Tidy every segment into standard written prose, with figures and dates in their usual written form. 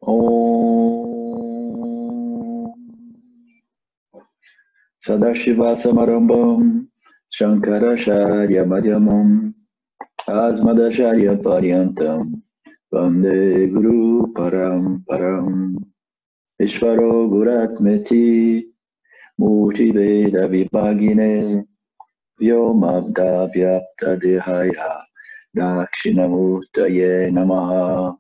Om Sadashiva Samarambam Shankaracharya Madhyamam Asmadacharya Paryantam Vande Guru Paramparam Ishvaro Guratmeti Murti Veda Vibhagine Vyomabda Vyapta Dehaya Dakshinamurtaye Namaha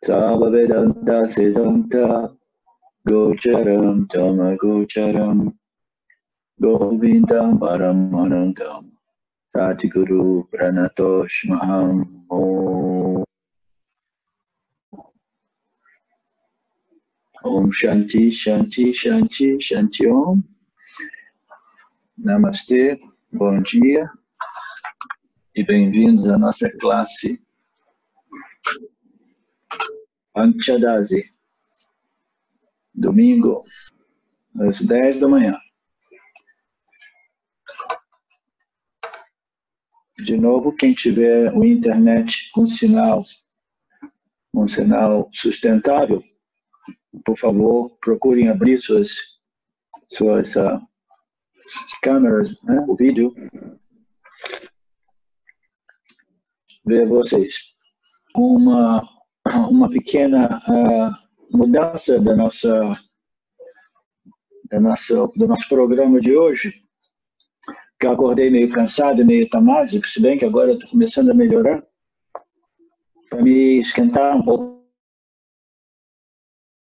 Sava Vedanta Siddhanta Gocharam Tamagocharam Govindam Paramanandam Satiguru Pranatoshmaham Om Shanti Shanti Shanti Shanti Om. Namastê, bom dia e bem-vindos à nossa classe Anchadasi, domingo, às 10 da manhã. De novo, quem tiver o internet com sinal sustentável, por favor, procurem abrir suas câmeras, né, o vídeo, ver vocês. Uma pequena mudança do nosso programa de hoje, que eu acordei meio cansado, meio tamásico, se bem que agora eu estou começando a melhorar, para me esquentar um pouco,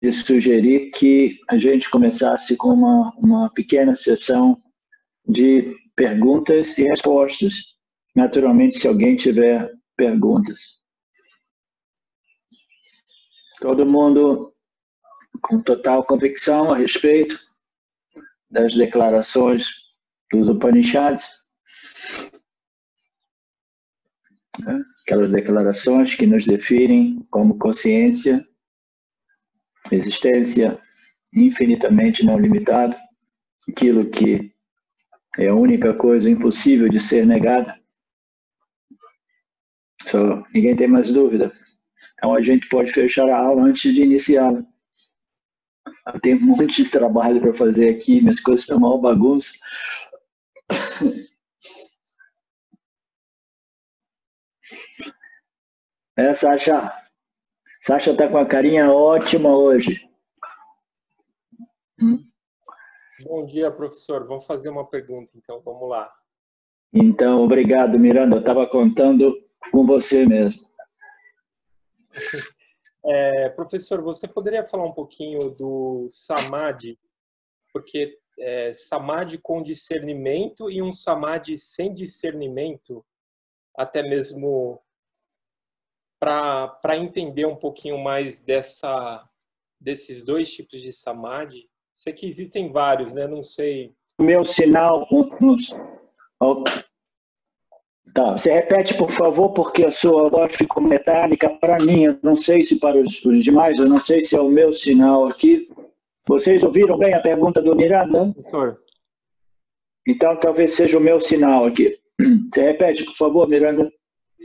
e sugerir que a gente começasse com uma pequena sessão de perguntas e respostas. Naturalmente, se alguém tiver perguntas. Todo mundo com total convicção a respeito das declarações dos Upanishads, né? Aquelas declarações que nos definem como consciência, existência infinitamente não limitada, aquilo que é a única coisa impossível de ser negada. Ninguém tem mais dúvida. Então a gente pode fechar a aula antes de iniciá-la. Tem um monte de trabalho para fazer aqui, minhas coisas estão mal bagunça. Sasha? Sasha está com a carinha ótima hoje. Bom dia, professor. Vamos fazer uma pergunta, então. Vamos lá. Então, obrigado, Miranda. Eu estava contando com você mesmo. Professor, você poderia falar um pouquinho do Samadhi? Porque Samadhi com discernimento e um Samadhi sem discernimento, até mesmo para entender um pouquinho mais desses dois tipos de Samadhi. Sei que existem vários, né? Não sei. Meu sinal... Tá, você repete, por favor, porque a sua voz ficou metálica para mim. Eu não sei se para os demais, eu não sei se é o meu sinal aqui. Vocês ouviram bem a pergunta do Miranda? Professor. Então, talvez seja o meu sinal aqui. Você repete, por favor, Miranda.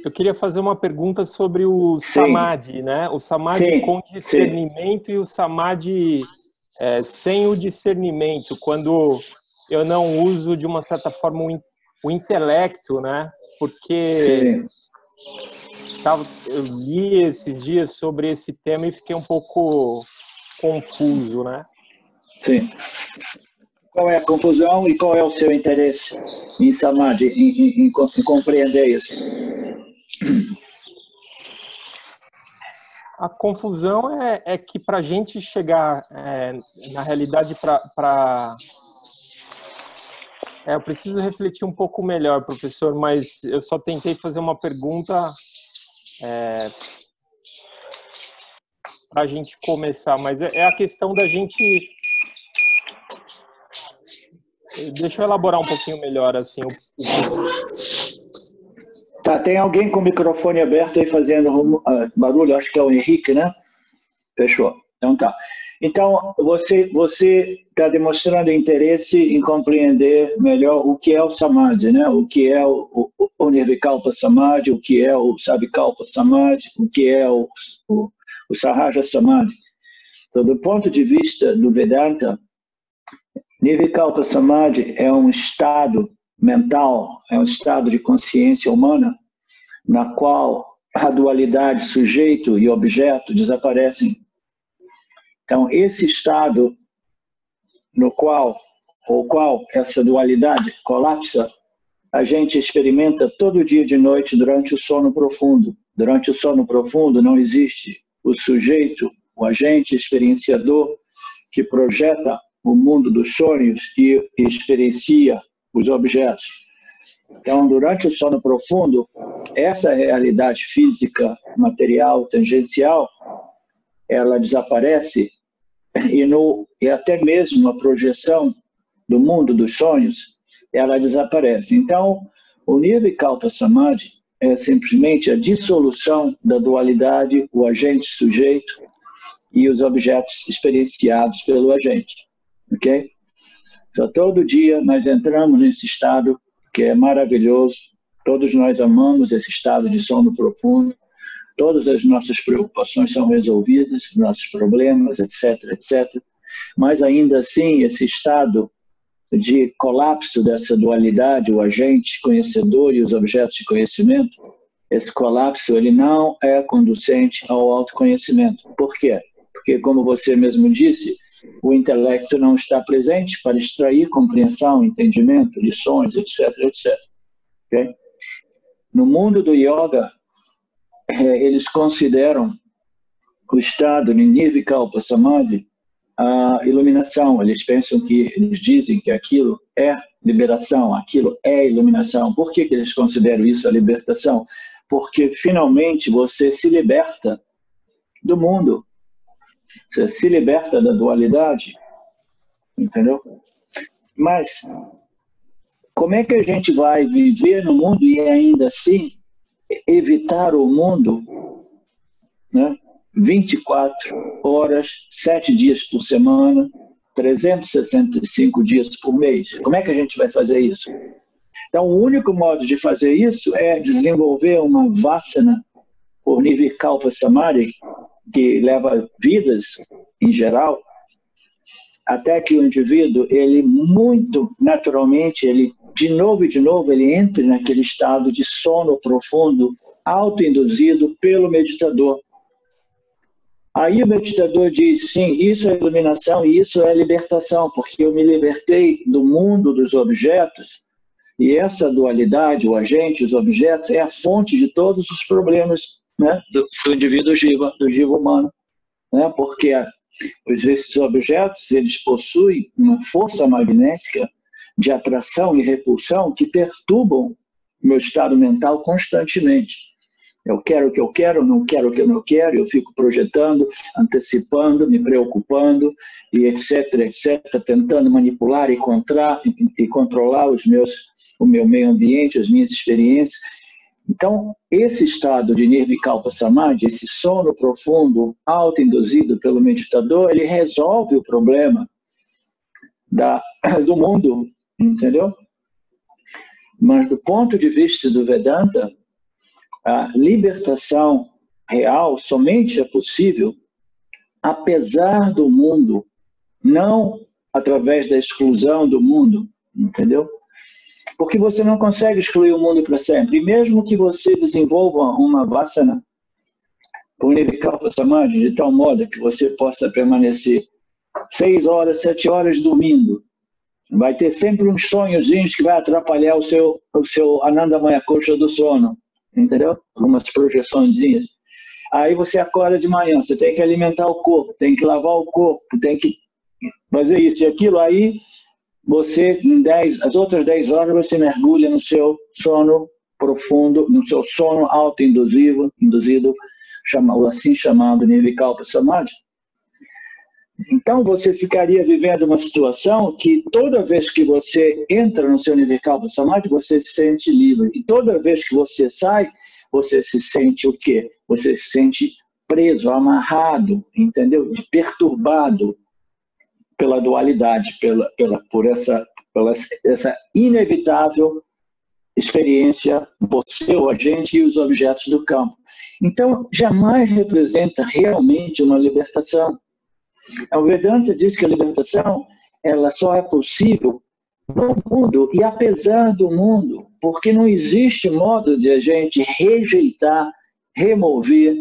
Eu queria fazer uma pergunta sobre o Samadhi, né? O Samadhi com discernimento e o Samadhi sem o discernimento, quando eu não uso, de uma certa forma, o intelecto, né? Porque eu li esses dias sobre esse tema e fiquei um pouco confuso, né? Sim. Qual é a confusão e qual é o seu interesse em Samadhi, em compreender isso? A confusão é que para a gente chegar, na realidade, eu preciso refletir um pouco melhor, professor, mas eu só tentei fazer uma pergunta para a gente começar, mas é a questão da gente... Deixa eu elaborar um pouquinho melhor, assim. Tá, tem alguém com o microfone aberto aí fazendo barulho, acho que é o Henrique, né? Fechou. Então tá. Então, você está demonstrando interesse em compreender melhor o que é o Samadhi, né? O que é o Nirvikalpa Samadhi, o que é o Savikalpa Samadhi, o que é o o Sahaja Samadhi. Então, do ponto de vista do Vedanta, Nirvikalpa Samadhi é um estado mental, é um estado de consciência humana, na qual a dualidade sujeito e objeto desaparecem. Então, esse estado no qual essa dualidade colapsa, a gente experimenta todo dia de noite durante o sono profundo. Durante o sono profundo não existe o sujeito, o agente experienciador que projeta o mundo dos sonhos e experiencia os objetos. Então, durante o sono profundo, essa realidade física, material, tangencial, ela desaparece e até mesmo a projeção do mundo dos sonhos, ela desaparece. Então, o Nirvikalpa Samadhi é simplesmente a dissolução da dualidade, o agente sujeito e os objetos experienciados pelo agente. Ok? Então, todo dia nós entramos nesse estado que é maravilhoso. Todos nós amamos esse estado de sono profundo. Todas as nossas preocupações são resolvidas, nossos problemas, etc, etc. Mas ainda assim, esse estado de colapso dessa dualidade, o agente conhecedor e os objetos de conhecimento, esse colapso ele não é conducente ao autoconhecimento. Por quê? Porque, como você mesmo disse, o intelecto não está presente para extrair compreensão, entendimento, lições, etc, etc. Okay? No mundo do yoga, eles consideram o estado de Nirvikalpa Samadhi a iluminação. Eles dizem que aquilo é liberação, aquilo é iluminação. Por que eles consideram isso a libertação? Porque finalmente você se liberta do mundo. Você se liberta da dualidade. Entendeu? Mas como é que a gente vai viver no mundo e ainda assim evitar o mundo, né? 24 horas, 7 dias por semana, 365 dias por mês. Como é que a gente vai fazer isso? Então, o único modo de fazer isso é desenvolver uma vasana por Nirvikalpa Samadhi, que leva vidas, em geral, até que o indivíduo, ele muito naturalmente, ele de novo, ele entre naquele estado de sono profundo, autoinduzido pelo meditador. Aí o meditador diz, sim, isso é iluminação e isso é libertação, porque eu me libertei do mundo dos objetos e essa dualidade, o agente, os objetos, é a fonte de todos os problemas, né, do indivíduo jiva, do jiva humano, né, porque esses objetos, eles possuem uma força magnética de atração e repulsão que perturbam o meu estado mental constantemente. Eu quero o que eu quero, não quero o que eu não quero, eu fico projetando, antecipando, me preocupando, e etc, etc, tentando manipular e controlar o meu meio ambiente, as minhas experiências. Então, esse estado de Nirvikalpa Samadhi, esse sono profundo, autoinduzido pelo meditador, ele resolve o problema do mundo, entendeu? Mas do ponto de vista do Vedanta, a libertação real somente é possível apesar do mundo, não através da exclusão do mundo, entendeu? Porque você não consegue excluir o mundo para sempre. E mesmo que você desenvolva uma vasana por Nirvikalpa Samadhi de tal modo que você possa permanecer 6 horas, 7 horas dormindo, vai ter sempre uns sonhozinhos que vai atrapalhar o seu Anandamaya Kosha do sono, entendeu? Algumas projeçõezinhas. Aí você acorda de manhã, você tem que alimentar o corpo, tem que lavar o corpo, tem que fazer isso e aquilo. Aí você, as outras 10 horas, você mergulha no seu sono profundo, no seu sono auto-induzido, assim chamado Nirvikalpa Samadhi. Então você ficaria vivendo uma situação que toda vez que você entra no seu Nirvikalpa Samadhi, você se sente livre. E toda vez que você sai, você se sente o quê? Você se sente preso, amarrado, entendeu? Perturbado pela dualidade, por essa inevitável experiência, você, o agente e os objetos do campo. Então, jamais representa realmente uma libertação. O Vedanta diz que a libertação ela só é possível no mundo e apesar do mundo, porque não existe modo de a gente rejeitar, remover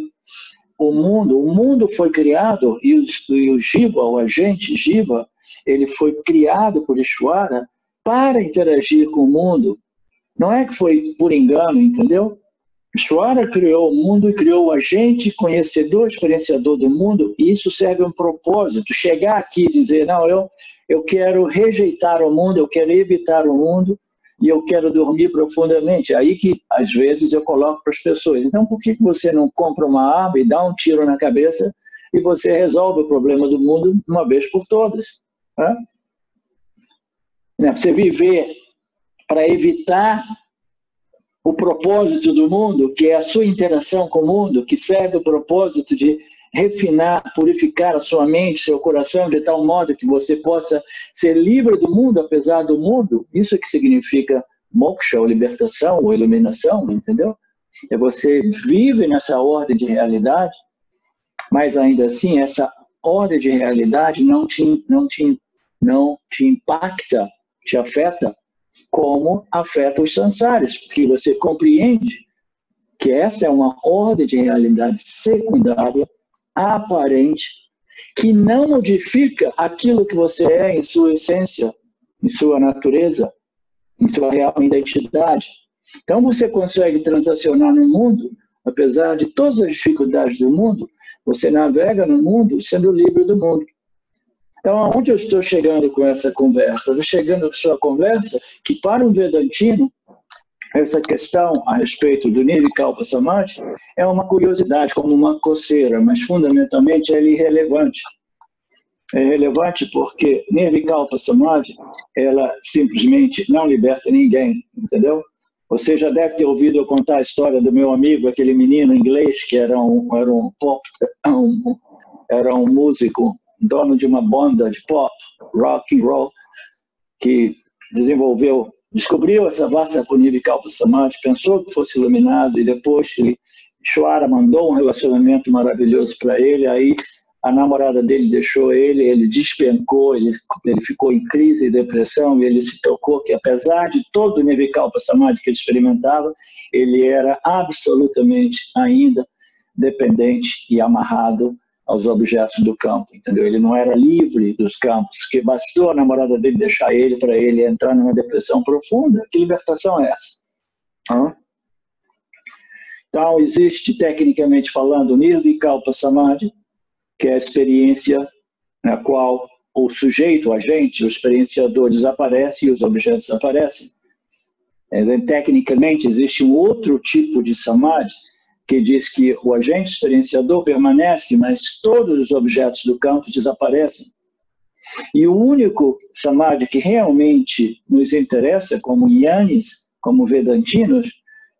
o mundo. O mundo foi criado e o Jiva, o agente Jiva, ele foi criado por Ishvara para interagir com o mundo. Não é que foi por engano, entendeu? Ishvara criou o mundo e criou o agente, conhecedor, experienciador do mundo, e isso serve a um propósito. Chegar aqui e dizer, não, eu quero rejeitar o mundo, eu quero evitar o mundo, e eu quero dormir profundamente. Aí que, às vezes, eu coloco para as pessoas. Então, por que você não compra uma arma e dá um tiro na cabeça e você resolve o problema do mundo uma vez por todas? Você viver para evitar o propósito do mundo, que é a sua interação com o mundo, que serve o propósito de refinar, purificar a sua mente, seu coração, de tal modo que você possa ser livre do mundo, apesar do mundo. Isso é que significa moksha, ou libertação, ou iluminação, entendeu? É você vive nessa ordem de realidade, mas ainda assim, essa ordem de realidade não te impacta, te afeta, como afeta os sansares, porque você compreende que essa é uma ordem de realidade secundária, aparente, que não modifica aquilo que você é em sua essência, em sua natureza, em sua real identidade. Então você consegue transacionar no mundo, apesar de todas as dificuldades do mundo, você navega no mundo sendo livre do mundo. Então, aonde eu estou chegando com essa conversa? Eu estou chegando com sua conversa que, para um vedantino, essa questão a respeito do Nirvikalpa Samadhi é uma curiosidade, como uma coceira, mas fundamentalmente ela é irrelevante. É relevante porque Nirvikalpa Samadhi, ela simplesmente não liberta ninguém, entendeu? Você já deve ter ouvido eu contar a história do meu amigo, aquele menino inglês que era um músico, dono de uma banda de pop, rock and roll, que descobriu essa vasta Nirvikalpa Samadhi, pensou que fosse iluminado, e depois Ishvara mandou um relacionamento maravilhoso para ele, aí a namorada dele deixou ele despencou, ele ficou em crise e depressão, e ele se tocou que, apesar de todo o Nirvikalpa Samadhi que ele experimentava, ele era absolutamente ainda dependente e amarrado aos objetos do campo, entendeu? Ele não era livre dos campos, que bastou a namorada dele deixar ele para ele entrar numa depressão profunda. Que libertação é essa? Então, existe, tecnicamente falando, Nirvikalpa Samadhi, que é a experiência na qual o sujeito, o agente, o experienciador desaparece e os objetos aparecem. Tecnicamente, existe um outro tipo de Samadhi, que diz que o agente experienciador permanece, mas todos os objetos do campo desaparecem. E o único Samadhi que realmente nos interessa, como Jnanis, como Vedantinos,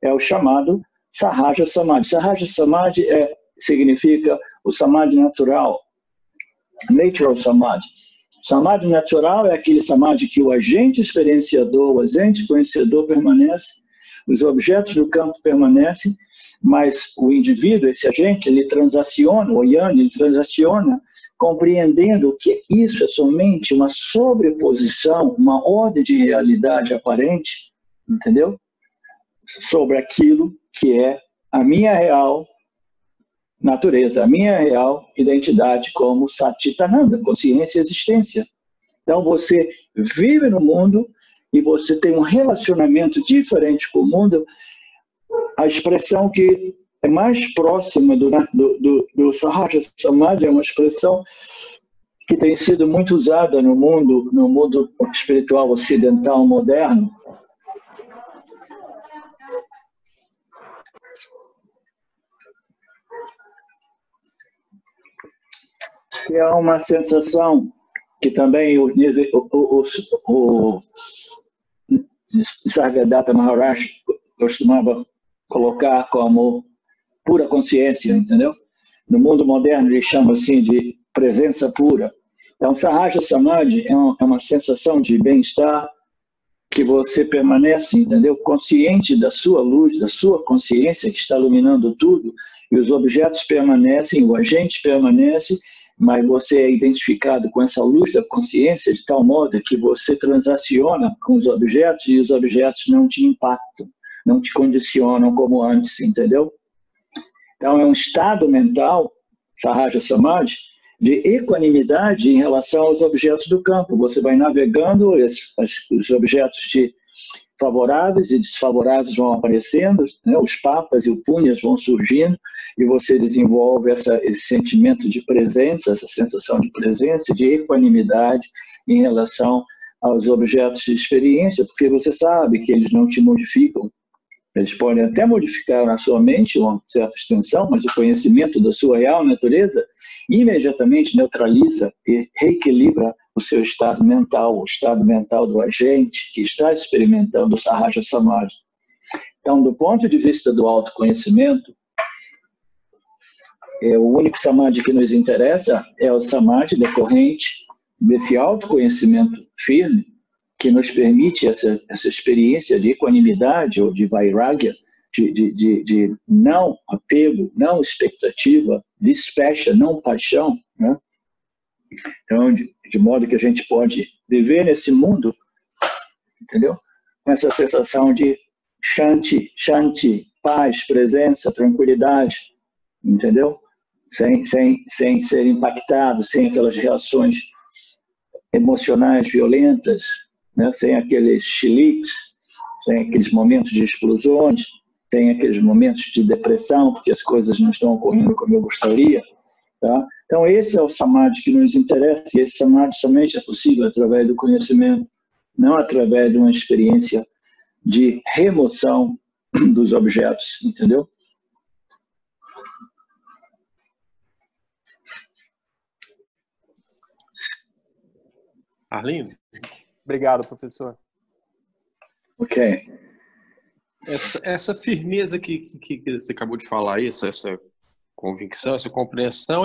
é o chamado Sahaja Samadhi. Sahaja Samadhi significa o Samadhi natural, Natural Samadhi. Samadhi natural é aquele Samadhi que o agente experienciador, o agente conhecedor permanece, os objetos do campo permanecem, mas o indivíduo, esse agente, ele transaciona, o Jnana, ele transaciona, compreendendo que isso é somente uma sobreposição, uma ordem de realidade aparente, entendeu? Sobre aquilo que é a minha real natureza, a minha real identidade como Satchitananda, consciência e existência. Então você vive no mundo e você tem um relacionamento diferente com o mundo. A expressão que é mais próxima do Sahaja Samadhi é uma expressão que tem sido muito usada no mundo espiritual ocidental moderno. Que é uma sensação que também o Sargadatta Maharaj costumava colocar como pura consciência, entendeu? No mundo moderno ele chama assim de presença pura. Então, Sahaja Samadhi é uma sensação de bem-estar, que você permanece, entendeu? Consciente da sua luz, da sua consciência que está iluminando tudo, e os objetos permanecem, o agente permanece, mas você é identificado com essa luz da consciência de tal modo que você transaciona com os objetos e os objetos não te impactam, não te condicionam como antes, entendeu? Então é um estado mental, Sahaja Samadhi, de equanimidade em relação aos objetos do campo. Você vai navegando, os objetos favoráveis e desfavoráveis vão aparecendo, né? Os papas e os punhas vão surgindo, e você desenvolve esse sentimento de presença, essa sensação de presença, de equanimidade em relação aos objetos de experiência, porque você sabe que eles não te modificam. Eles podem até modificar na sua mente uma certa extensão, mas o conhecimento da sua real natureza imediatamente neutraliza e reequilibra o seu estado mental, o estado mental do agente que está experimentando o Sahaja Samadhi. Então, do ponto de vista do autoconhecimento, o único Samadhi que nos interessa é o Samadhi decorrente desse autoconhecimento firme, que nos permite essa experiência de equanimidade ou de vairagya, de não apego, não expectativa, despecha, não paixão, né? Então, de modo que a gente pode viver nesse mundo, entendeu? Com essa sensação de shanti, paz, presença, tranquilidade, entendeu? Sem ser impactado, sem aquelas reações emocionais violentas, né? Sem aqueles chiliques, sem aqueles momentos de explosões, sem aqueles momentos de depressão, porque as coisas não estão ocorrendo como eu gostaria. Tá? Então, esse é o Samadhi que nos interessa, e esse Samadhi somente é possível através do conhecimento, não através de uma experiência de remoção dos objetos, entendeu? Arlindo? Obrigado, professor. Ok. Essa firmeza que você acabou de falar aí, essa convicção, essa compreensão,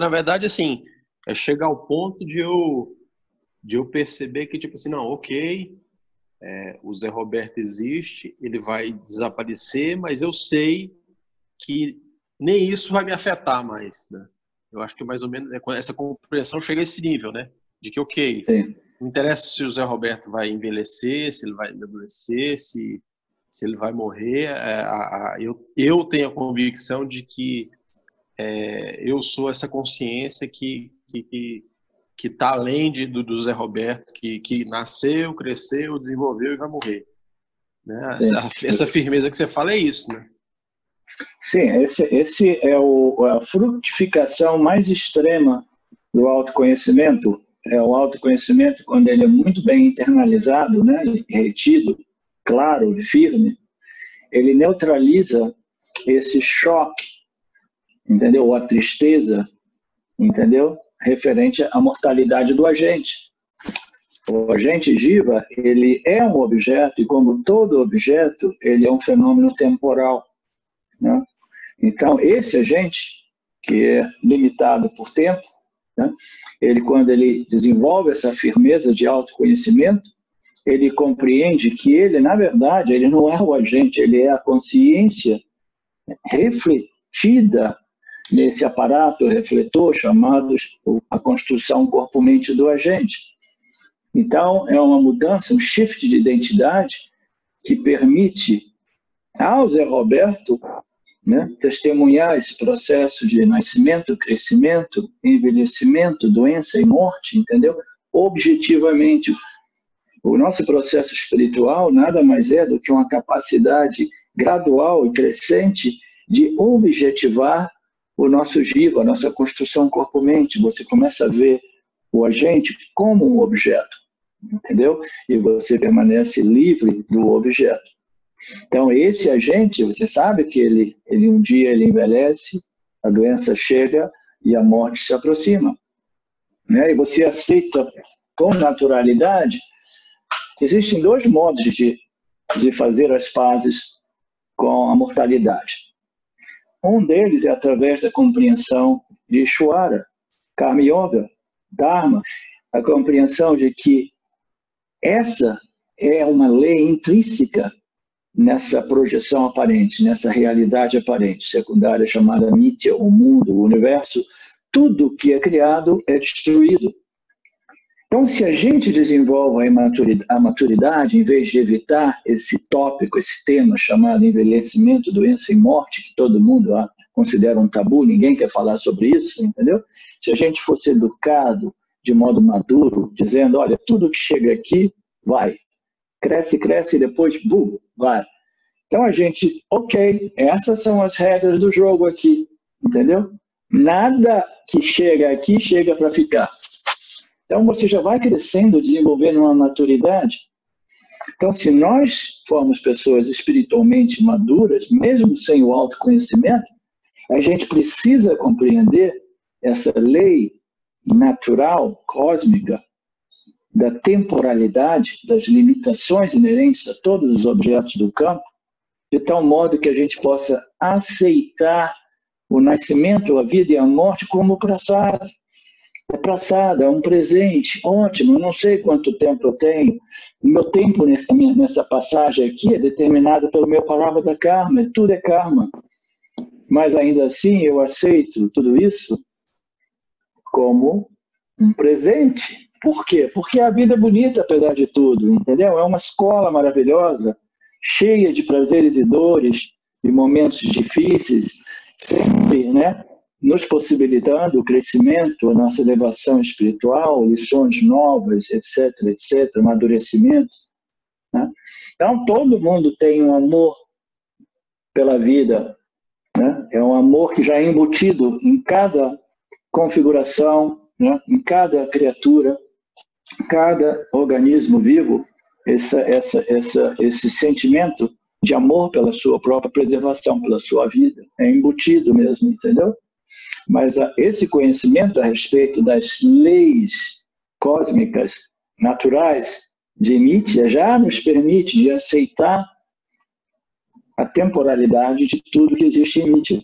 na verdade, assim, é chegar ao ponto de eu perceber que, tipo assim, não, ok, o Zé Roberto existe, ele vai desaparecer, mas eu sei que nem isso vai me afetar mais, né? Eu acho que mais ou menos essa compreensão chega a esse nível, né? De que, ok, Sim. não interessa se o Zé Roberto vai envelhecer, se ele vai amadurecer, se ele vai morrer, eu tenho a convicção de que eu sou essa consciência que está além do Zé Roberto, que nasceu, cresceu, desenvolveu e vai morrer. Né? Essa firmeza que você fala é isso, né? Sim, esse é a frutificação mais extrema do autoconhecimento. É o autoconhecimento quando ele é muito bem internalizado, né, retido, claro, firme, ele neutraliza esse choque, entendeu? Ou a tristeza, entendeu? Referente à mortalidade do agente. O agente jiva, ele é um objeto e, como todo objeto, ele é um fenômeno temporal, né? Então, esse agente, que é limitado por tempo, né? Quando ele desenvolve essa firmeza de autoconhecimento, ele compreende que ele, na verdade, ele não é o agente, ele é a consciência refletida nesse aparato refletor chamado a construção corpo-mente do agente. Então, é uma mudança, um shift de identidade que permite ao Zé Roberto, né, testemunhar esse processo de nascimento, crescimento, envelhecimento, doença e morte, entendeu? Objetivamente. O nosso processo espiritual nada mais é do que uma capacidade gradual e crescente de objetivar o nosso jiva, a nossa construção corpo-mente. Você começa a ver o agente como um objeto, entendeu? E você permanece livre do objeto. Então, esse agente, você sabe que ele um dia ele envelhece, a doença chega e a morte se aproxima, né? E você aceita com naturalidade. Existem dois modos de fazer as pazes com a mortalidade. Um deles é através da compreensão de Ishvara, Karma Yoga, Dharma, a compreensão de que essa é uma lei intrínseca nessa projeção aparente, nessa realidade aparente, secundária, chamada Mithya, o mundo, o universo. Tudo que é criado é destruído. Então, se a gente desenvolve a maturidade, em vez de evitar esse tópico, esse tema chamado envelhecimento, doença e morte, que todo mundo considera um tabu, ninguém quer falar sobre isso, entendeu? Se a gente fosse educado de modo maduro, dizendo, olha, tudo que chega aqui, vai. Cresce, cresce e depois, bum, vai. Então a gente, ok, essas são as regras do jogo aqui, entendeu? Nada que chega aqui chega para ficar. Então você já vai crescendo, desenvolvendo uma maturidade. Então se nós formos pessoas espiritualmente maduras, mesmo sem o autoconhecimento, a gente precisa compreender essa lei natural, cósmica, da temporalidade, das limitações inerentes a todos os objetos do campo, de tal modo que a gente possa aceitar o nascimento, a vida e a morte como passado. É passado, é um presente, ótimo, não sei quanto tempo eu tenho. O meu tempo nessa passagem aqui é determinado pelo meu parábola karma, tudo é karma. Mas ainda assim eu aceito tudo isso como um presente. Por quê? Porque a vida é bonita, apesar de tudo, entendeu? É uma escola maravilhosa, cheia de prazeres e dores, e momentos difíceis, sempre, né, nos possibilitando o crescimento, a nossa elevação espiritual, lições novas, etc., etc., amadurecimentos. Né? Então, todo mundo tem um amor pela vida, né? É um amor que já é embutido em cada configuração, né? Em cada criatura, cada organismo vivo, esse sentimento de amor pela sua própria preservação, pela sua vida, é embutido mesmo, entendeu? Mas esse conhecimento a respeito das leis cósmicas, naturais, de Mithya, já nos permite de aceitar a temporalidade de tudo que existe em Mithya.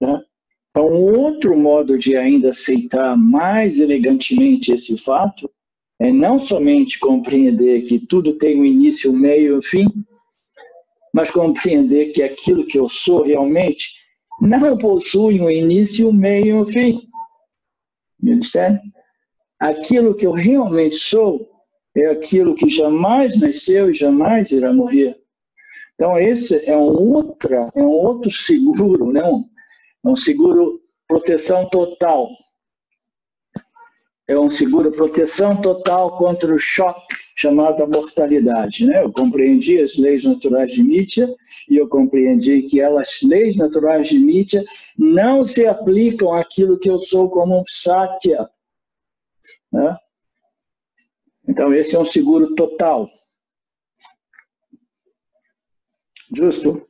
Né? Então, outro modo de ainda aceitar mais elegantemente esse fato é não somente compreender que tudo tem um início, um meio e um fim, mas compreender que aquilo que eu sou realmente não possui um início, um meio e um fim. Me entende? Aquilo que eu realmente sou é aquilo que jamais nasceu e jamais irá morrer. Então, esse é um outro seguro, né? Um seguro proteção total. É um seguro proteção total contra o choque chamado a mortalidade. Né? Eu compreendi as leis naturais de Mithya e eu compreendi que as leis naturais de Mithya não se aplicam àquilo que eu sou como um Satya. Né? Então, esse é um seguro total. Justo?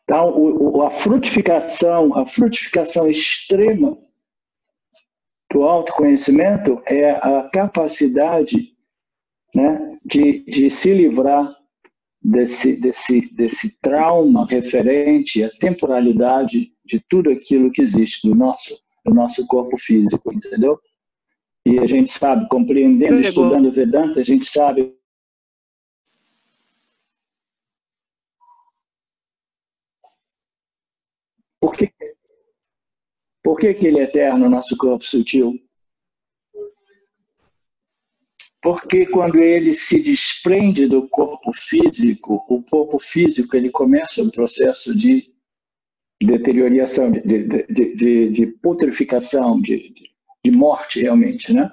Então, a frutificação extrema do autoconhecimento é a capacidade, né, de se livrar desse trauma referente à temporalidade de tudo aquilo que existe do nosso corpo físico, entendeu? E a gente sabe, compreendendo, estudando Vedanta, a gente sabe por que ele é eterno, o nosso corpo sutil? Porque quando ele se desprende do corpo físico, o corpo físico ele começa um processo de deterioração, de putrificação, de morte realmente, né?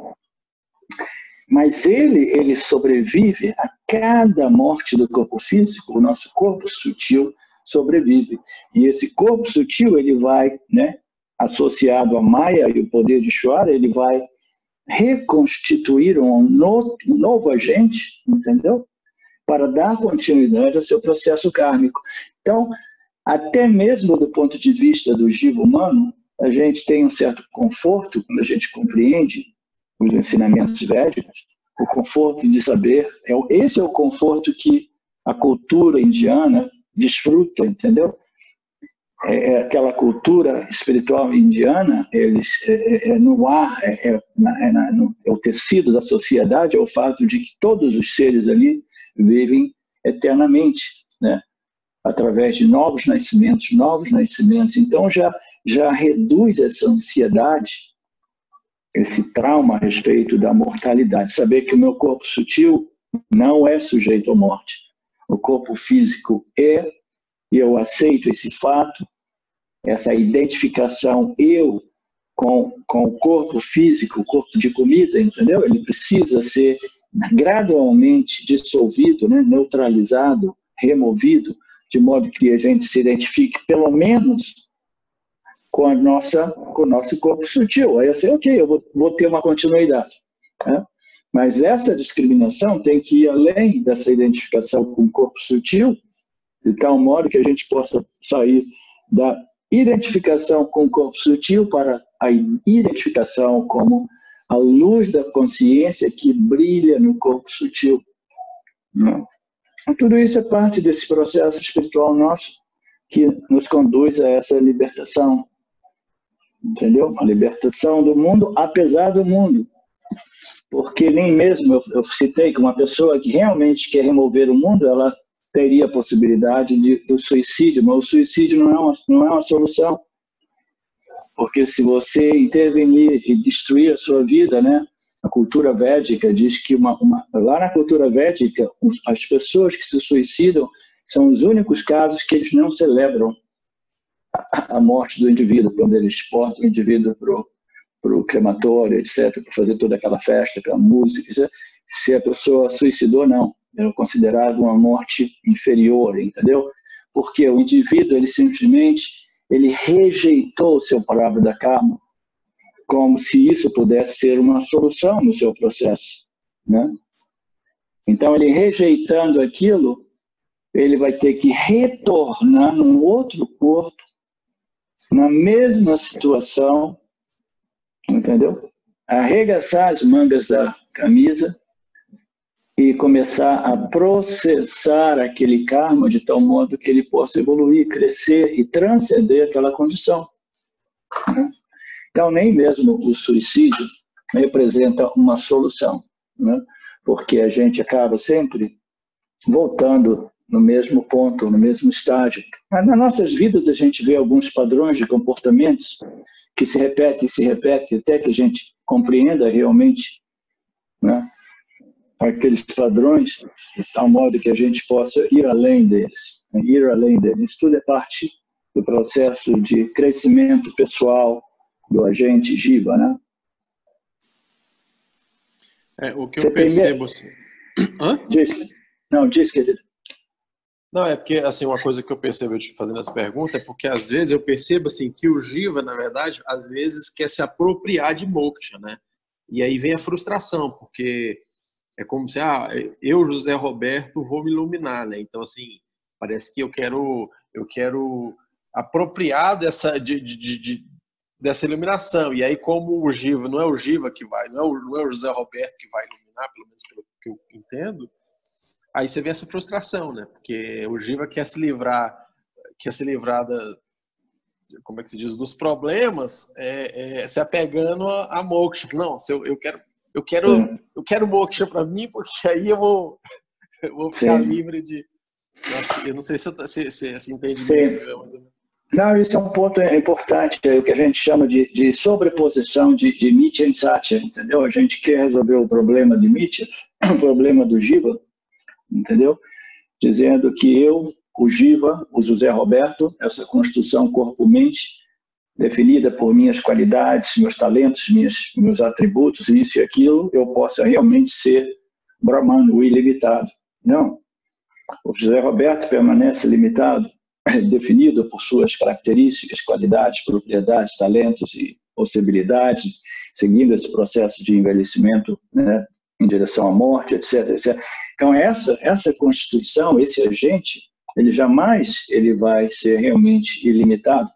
Mas ele sobrevive a cada morte do corpo físico, o nosso corpo sutil sobrevive. E esse corpo sutil, ele vai, né, associado a Maya e o poder de Ishvara, ele vai reconstituir um novo agente, entendeu? Para dar continuidade ao seu processo kármico. Então, até mesmo do ponto de vista do jiva humano, a gente tem um certo conforto quando a gente compreende os ensinamentos védicos, o conforto de saber, esse é o conforto que a cultura indiana desfruta, entendeu? aquela cultura espiritual indiana, eles no ar, é o tecido da sociedade, é o fato de que todos os seres ali vivem eternamente, né? Através de novos nascimentos. Então já reduz essa ansiedade, esse trauma a respeito da mortalidade. Saber que o meu corpo sutil não é sujeito à morte. O corpo físico é, e eu aceito esse fato, essa identificação eu com o corpo físico, o corpo de comida, entendeu? Ele precisa ser gradualmente dissolvido, né? Neutralizado, removido, de modo que a gente se identifique pelo menos com o nosso corpo sutil. Aí eu sei, ok, eu vou ter uma continuidade, né? Mas essa discriminação tem que ir além dessa identificação com o corpo sutil, de tal modo que a gente possa sair da identificação com o corpo sutil para a identificação como a luz da consciência que brilha no corpo sutil. Não. Tudo isso é parte desse processo espiritual nosso que nos conduz a essa libertação, entendeu? A libertação do mundo, apesar do mundo. Porque nem mesmo eu citei que uma pessoa que realmente quer remover o mundo, ela teria a possibilidade do suicídio, mas o suicídio não é uma solução. Porque se você intervenir e destruir a sua vida, né? A cultura védica diz que lá na cultura védica, as pessoas que se suicidam são os únicos casos que eles não celebram a morte do indivíduo, quando eles exportam o indivíduo para o crematório, etc., para fazer toda aquela festa, aquela música, etc. Se a pessoa suicidou, não. É considerado uma morte inferior, entendeu? Porque o indivíduo, ele simplesmente rejeitou o seu próprio karma, como se isso pudesse ser uma solução no seu processo, né? Então, ele rejeitando aquilo, ele vai ter que retornar num outro corpo, na mesma situação, entendeu? Arregaçar as mangas da camisa e começar a processar aquele karma de tal modo que ele possa evoluir, crescer e transcender aquela condição. Então, nem mesmo o suicídio representa uma solução, né? Porque a gente acaba sempre voltando no mesmo ponto, no mesmo estágio. Mas nas nossas vidas a gente vê alguns padrões de comportamentos que se repetem até que a gente compreenda realmente, né, aqueles padrões, de tal modo que a gente possa ir além deles. Isso tudo é parte do processo de crescimento pessoal do agente Jiva, né? O que eu percebo assim... Hã? Diz, querido. Não, é porque, assim, uma coisa que eu percebo eu te fazendo essa pergunta é porque, às vezes, eu percebo, assim, que o Jiva, na verdade, às vezes quer se apropriar de moksha, né? E aí vem a frustração, porque é como se, eu, José Roberto, vou me iluminar, né? Então, assim, parece que eu quero apropriar dessa iluminação. E aí, como o Jiva não é o Jiva que vai, não é o José Roberto que vai iluminar, pelo menos pelo que eu entendo, aí você vê essa frustração, né? Porque o Jiva quer se livrar como é que se diz, dos problemas, se apegando a moksha. Não, eu quero moksha para mim, porque aí eu vou ficar livre de... Eu não sei se você entende bem. Não, isso é um ponto importante, é o que a gente chama de sobreposição de Mithya e Satya, entendeu? A gente quer resolver o problema de Mithya, o problema do Jiva, entendeu? Dizendo que eu, o Jiva, o José Roberto, essa construção corpo-mente, definida por minhas qualidades, meus talentos, meus atributos, isso e aquilo, eu possa realmente ser Brahman, o ilimitado. Não. O José Roberto permanece limitado, definido por suas características, qualidades, propriedades, talentos e possibilidades, seguindo esse processo de envelhecimento, né, em direção à morte, etc, etc. Então, essa constituição, esse agente, ele jamais vai ser realmente ilimitado.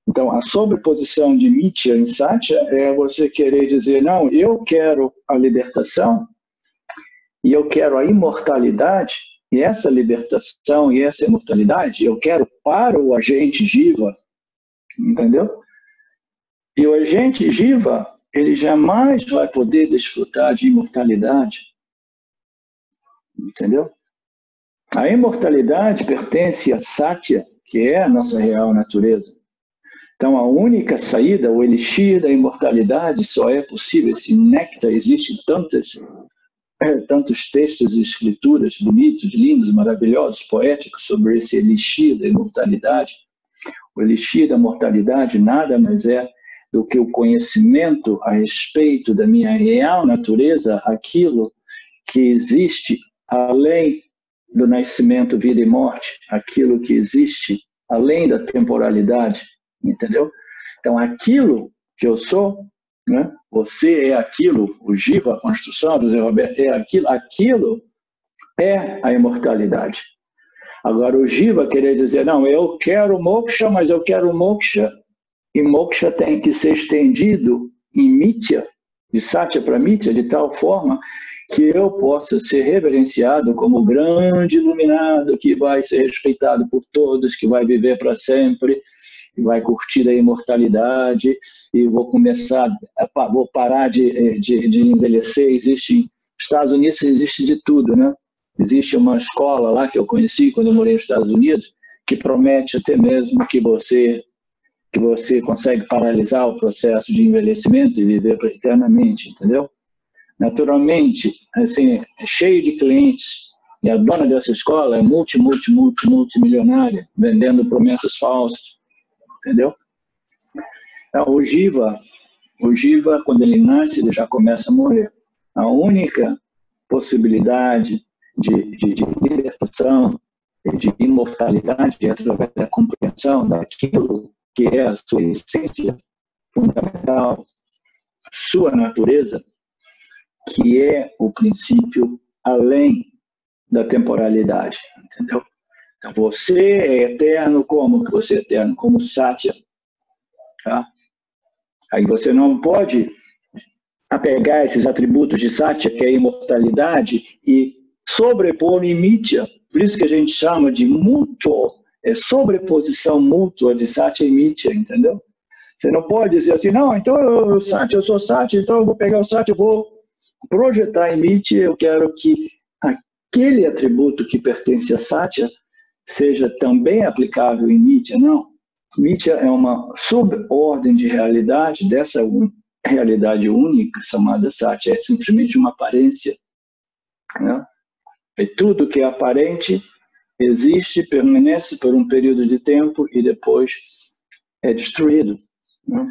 Então, a sobreposição de Mithya e Satya é você querer dizer, não, eu quero a libertação e eu quero a imortalidade, E essa libertação e essa imortalidade eu quero para o agente Jiva, entendeu? E o agente Jiva, ele jamais vai poder desfrutar de imortalidade, entendeu? A imortalidade pertence a Satya, que é a nossa real natureza. Então, a única saída, o elixir da imortalidade, só é possível, esse néctar, existem tantos textos e escrituras bonitos, lindos, maravilhosos, poéticos sobre esse elixir da imortalidade. O elixir da mortalidade nada mais é do que o conhecimento a respeito da minha real natureza, aquilo que existe além do nascimento, vida e morte, aquilo que existe além da temporalidade, entendeu? Então, aquilo que eu sou, né? Você é aquilo, o Jiva, a construção do Zé Roberto, é aquilo é a imortalidade. Agora, o Jiva querer dizer, não, eu quero moksha, mas eu quero moksha, e moksha tem que ser estendido em Mitya, de Satya para Mitya, de tal forma que eu possa ser reverenciado como grande iluminado, que vai ser respeitado por todos, que vai viver para sempre, que vai curtir a imortalidade, e vou parar de envelhecer. Nos Estados Unidos existe de tudo, né? Existe uma escola lá que eu conheci quando eu morei nos Estados Unidos, que promete até mesmo que você consegue paralisar o processo de envelhecimento e viver eternamente, entendeu? Naturalmente, assim, é cheio de clientes, e a dona dessa escola é multimilionária, vendendo promessas falsas, entendeu? Então, o Jiva, quando ele nasce, ele já começa a morrer. A única possibilidade de libertação e de imortalidade é através da compreensão daquilo que é a sua essência fundamental, a sua natureza, que é o princípio além da temporalidade, entendeu? Então, você é eterno como que você é eterno? Como Satya. Tá? Aí você não pode apegar esses atributos de Satya, que é a imortalidade, e sobrepor em Mitya. Por isso que a gente chama de mútuo, é sobreposição mútua de Satya e Mitya, entendeu? Você não pode dizer assim, não, então eu sou Satya, então eu vou pegar o Satya, eu vou projetar em Mitya, eu quero que aquele atributo que pertence a Satya seja também aplicável em Mitya. Não. Mitya é uma subordem de realidade dessa realidade única chamada Satya. É simplesmente uma aparência, né? E tudo que é aparente existe, permanece por um período de tempo e depois é destruído, né?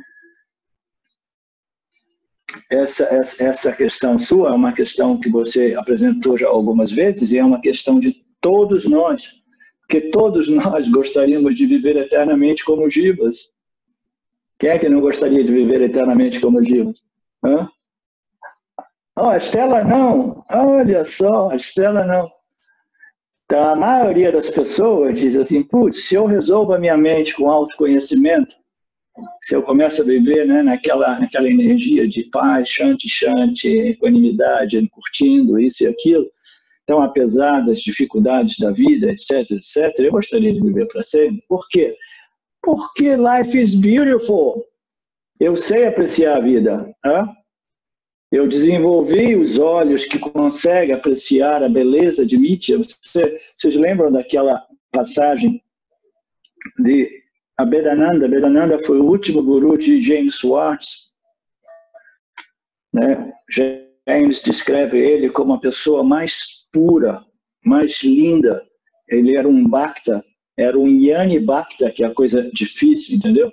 Essa questão sua é uma questão que você apresentou já algumas vezes e é uma questão de todos nós, porque todos nós gostaríamos de viver eternamente como Jivas. Quem é que não gostaria de viver eternamente como Jivas? A Estela não. Olha só, a Estela não. Então, a maioria das pessoas diz assim, putz, se eu resolvo a minha mente com autoconhecimento, se eu começo a viver, né, naquela energia de paz, shanti, equanimidade, curtindo isso e aquilo, então, apesar das dificuldades da vida, etc., eu gostaria de viver para sempre. Por quê? Porque life is beautiful. Eu sei apreciar a vida. Né? Eu desenvolvi os olhos que conseguem apreciar a beleza de Mitya. Vocês lembram daquela passagem de Abhedananda? Abhedananda foi o último guru de James Schwartz. Né? James descreve ele como a pessoa mais pura, mais linda. Ele era um Bhakta, era um Yani Bhakta, que é a coisa difícil, entendeu?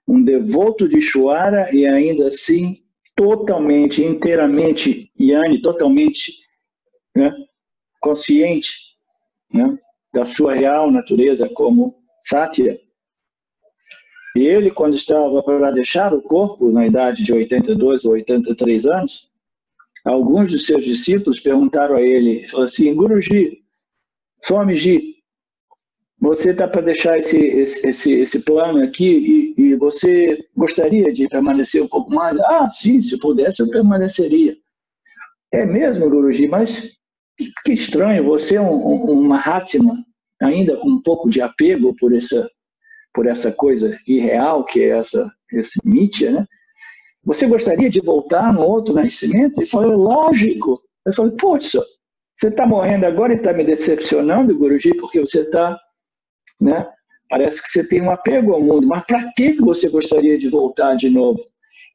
Um devoto de Ishvara e ainda assim totalmente, inteiramente Yani, totalmente, né, consciente, né, da sua real natureza como Satya. E ele, quando estava para deixar o corpo, na idade de 82 ou 83 anos, alguns dos seus discípulos perguntaram a ele, falaram assim, Guruji, Swamiji, você está para deixar esse plano aqui e você gostaria de permanecer um pouco mais? Ah, sim, se pudesse eu permaneceria. É mesmo, Guruji, mas que estranho, você é um Mahatma, ainda com um pouco de apego por essa coisa irreal que é esse Mitya, né? Você gostaria de voltar no outro nascimento? Ele falou, lógico. Eu falei, poxa, você está morrendo agora e está me decepcionando, Guruji, porque você está, né? Parece que você tem um apego ao mundo, mas para que você gostaria de voltar de novo?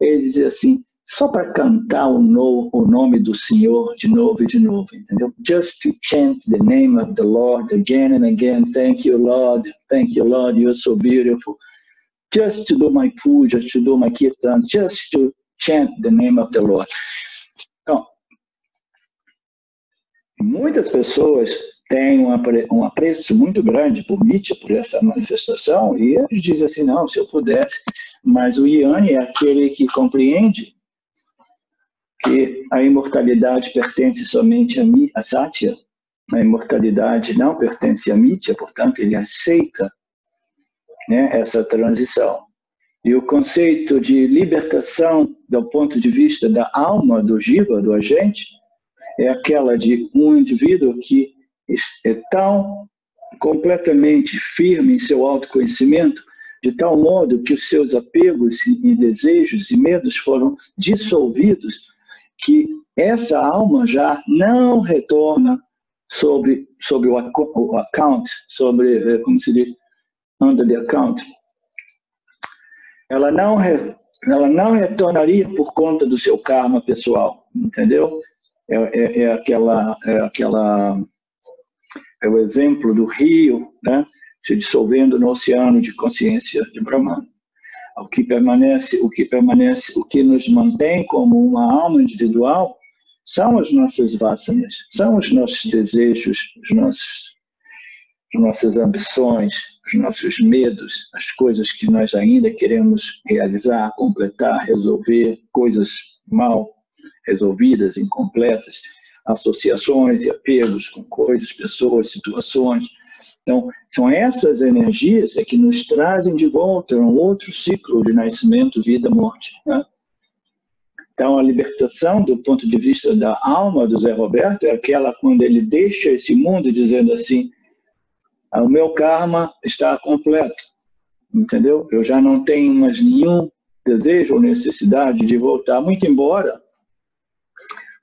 Ele dizia assim, só para cantar o nome do Senhor de novo e de novo, entendeu? Just to chant the name of the Lord again and again. Thank you, Lord. Thank you, Lord. You're so beautiful. Just to do my puja, to do my kirtan, just to chant the name of the Lord. Então, muitas pessoas têm um apreço muito grande por Mitya, por essa manifestação, e eles dizem assim, não, se eu pudesse, mas o Jnani é aquele que compreende que a imortalidade pertence somente a Satya, a imortalidade não pertence a Mitya, portanto, ele aceita, né, essa transição. E o conceito de libertação do ponto de vista da alma do jiva, do agente, é aquela de um indivíduo que é tão completamente firme em seu autoconhecimento, de tal modo que os seus apegos e desejos e medos foram dissolvidos, que essa alma já não retorna sobre o account, sobre, como se diz, under the account. Ela não retornaria por conta do seu karma pessoal, entendeu? É o exemplo do rio, né, se dissolvendo no oceano de consciência de Brahman. O que nos mantém como uma alma individual são as nossas vasanas, são os nossos desejos, as nossas ambições, os nossos medos, as coisas que nós ainda queremos realizar, completar, resolver, coisas mal resolvidas, incompletas, associações e apegos com coisas, pessoas, situações. Então, são essas energias que nos trazem de volta a um outro ciclo de nascimento, vida, morte, né? Então, a libertação, do ponto de vista da alma do Zé Roberto, é aquela quando ele deixa esse mundo dizendo assim, o meu karma está completo, entendeu? Eu já não tenho mais nenhum desejo ou necessidade de voltar, muito embora,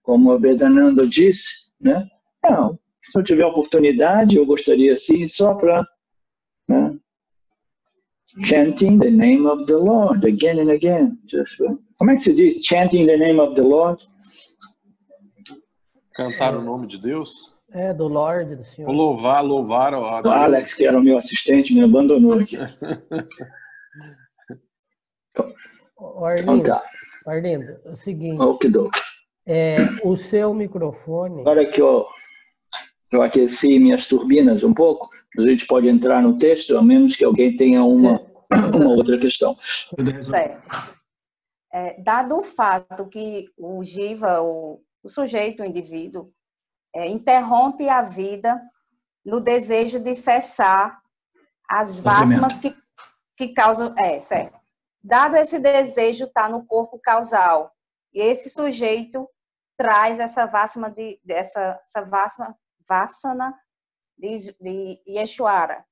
como a Vedananda disse, né? Não, se eu tiver oportunidade, eu gostaria assim, só para, né, chanting the name of the Lord again and again. Como é que se diz? Chanting the name of the Lord? Cantar o nome de Deus? Do Lord, do Senhor. Louvar a Deus. O Alex, que era o meu assistente, me abandonou aqui. Arlindo, é o seguinte. O seu microfone... Agora que eu aqueci minhas turbinas um pouco, a gente pode entrar no texto, a menos que alguém tenha uma outra questão. Certo. Dado o fato que o jiva, o sujeito, o indivíduo, interrompe a vida no desejo de cessar as vasanas que causam... certo. Dado esse desejo está no corpo causal, e esse sujeito traz essa vasana de Yeshwara.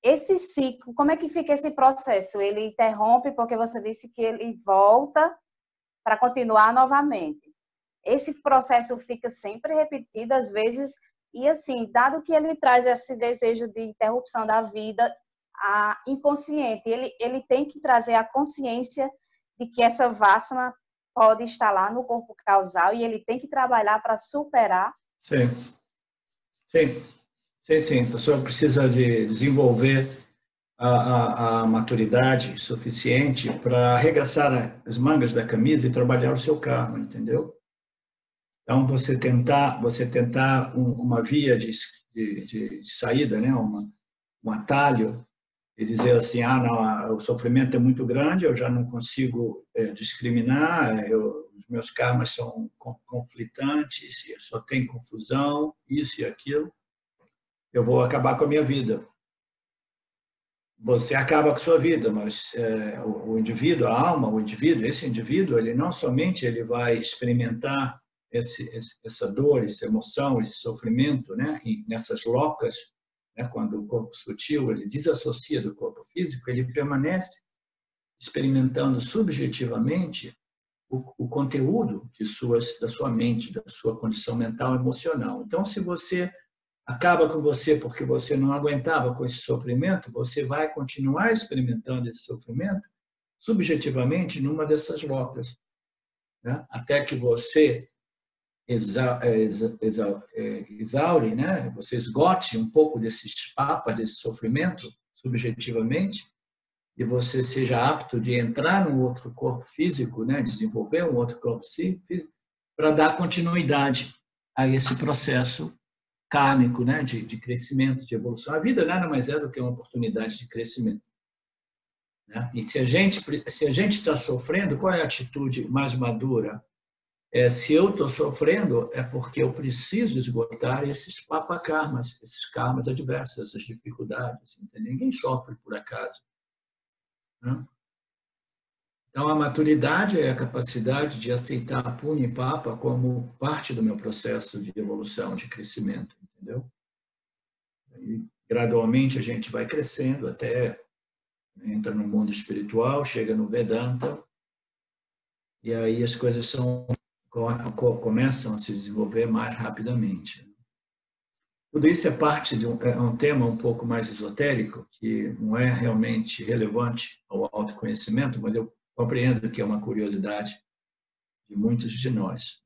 Esse ciclo, como é que fica esse processo? Ele interrompe porque você disse que ele volta para continuar novamente. Esse processo fica sempre repetido, às vezes, e assim, dado que ele traz esse desejo de interrupção da vida inconsciente, ele tem que trazer a consciência de que essa vasana pode estar lá no corpo causal e ele tem que trabalhar para superar. Sim. A pessoa precisa de desenvolver a maturidade suficiente para arregaçar as mangas da camisa e trabalhar o seu karma, entendeu? Então, você tentar uma via de saída, né? Um atalho, e dizer assim, não, o sofrimento é muito grande, eu já não consigo discriminar, os meus karmas são conflitantes, só tem confusão, isso e aquilo, eu vou acabar com a minha vida. Você acaba com a sua vida, mas o indivíduo, a alma, esse indivíduo, ele não somente ele vai experimentar essa dor, essa emoção, esse sofrimento, né, nessas locas, né, quando o corpo sutil ele desassocia do corpo físico, ele permanece experimentando subjetivamente o conteúdo da sua mente, da sua condição mental e emocional. Então, se você acaba com você porque você não aguentava com esse sofrimento, você vai continuar experimentando esse sofrimento subjetivamente numa dessas locas, né? Até que você exaure, né? Você esgote um pouco desses papas, desse sofrimento subjetivamente, e você seja apto de entrar num outro corpo físico, né? Desenvolver um outro corpo físico, para dar continuidade a esse processo kármico, né? De crescimento, de evolução. A vida nada mais é do que uma oportunidade de crescimento, né? E se a gente está sofrendo, qual é a atitude mais madura? Se eu estou sofrendo, é porque eu preciso esgotar esses papakarmas, esses karmas adversos, essas dificuldades. Entendeu? Ninguém sofre por acaso, né? Então, a maturidade é a capacidade de aceitar a Punya e Papa como parte do meu processo de evolução, de crescimento, entendeu? E, gradualmente, a gente vai crescendo até entra no mundo espiritual, chega no Vedanta, e aí as coisas começam a se desenvolver mais rapidamente. Tudo isso é parte de um tema um pouco mais esotérico, que não é realmente relevante ao autoconhecimento, mas eu compreendo que é uma curiosidade de muitos de nós.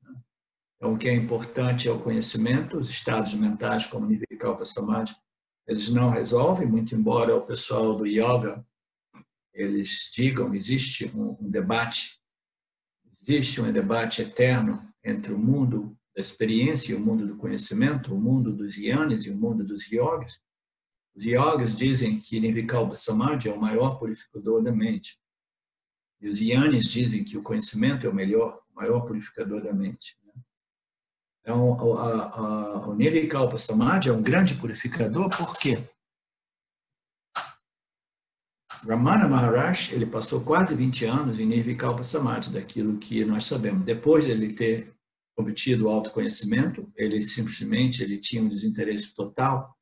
Então, o que é importante é o conhecimento, os estados mentais, como Nirvikalpa Samadhi, eles não resolvem, muito embora o pessoal do yoga, eles digam, existe um debate eterno entre o mundo da experiência e o mundo do conhecimento, o mundo dos yanis e o mundo dos yogis. Os yogis dizem que Nirvikalpa Samadhi é o maior purificador da mente. E os yanis dizem que o conhecimento é o maior purificador da mente. Então, o Nirvikalpa Samadhi é um grande purificador, por quê? Ramana Maharaj, ele passou quase 20 anos em Nirvikalpa Samadhi, daquilo que nós sabemos. Depois de ele ter obtido o autoconhecimento, ele tinha um desinteresse total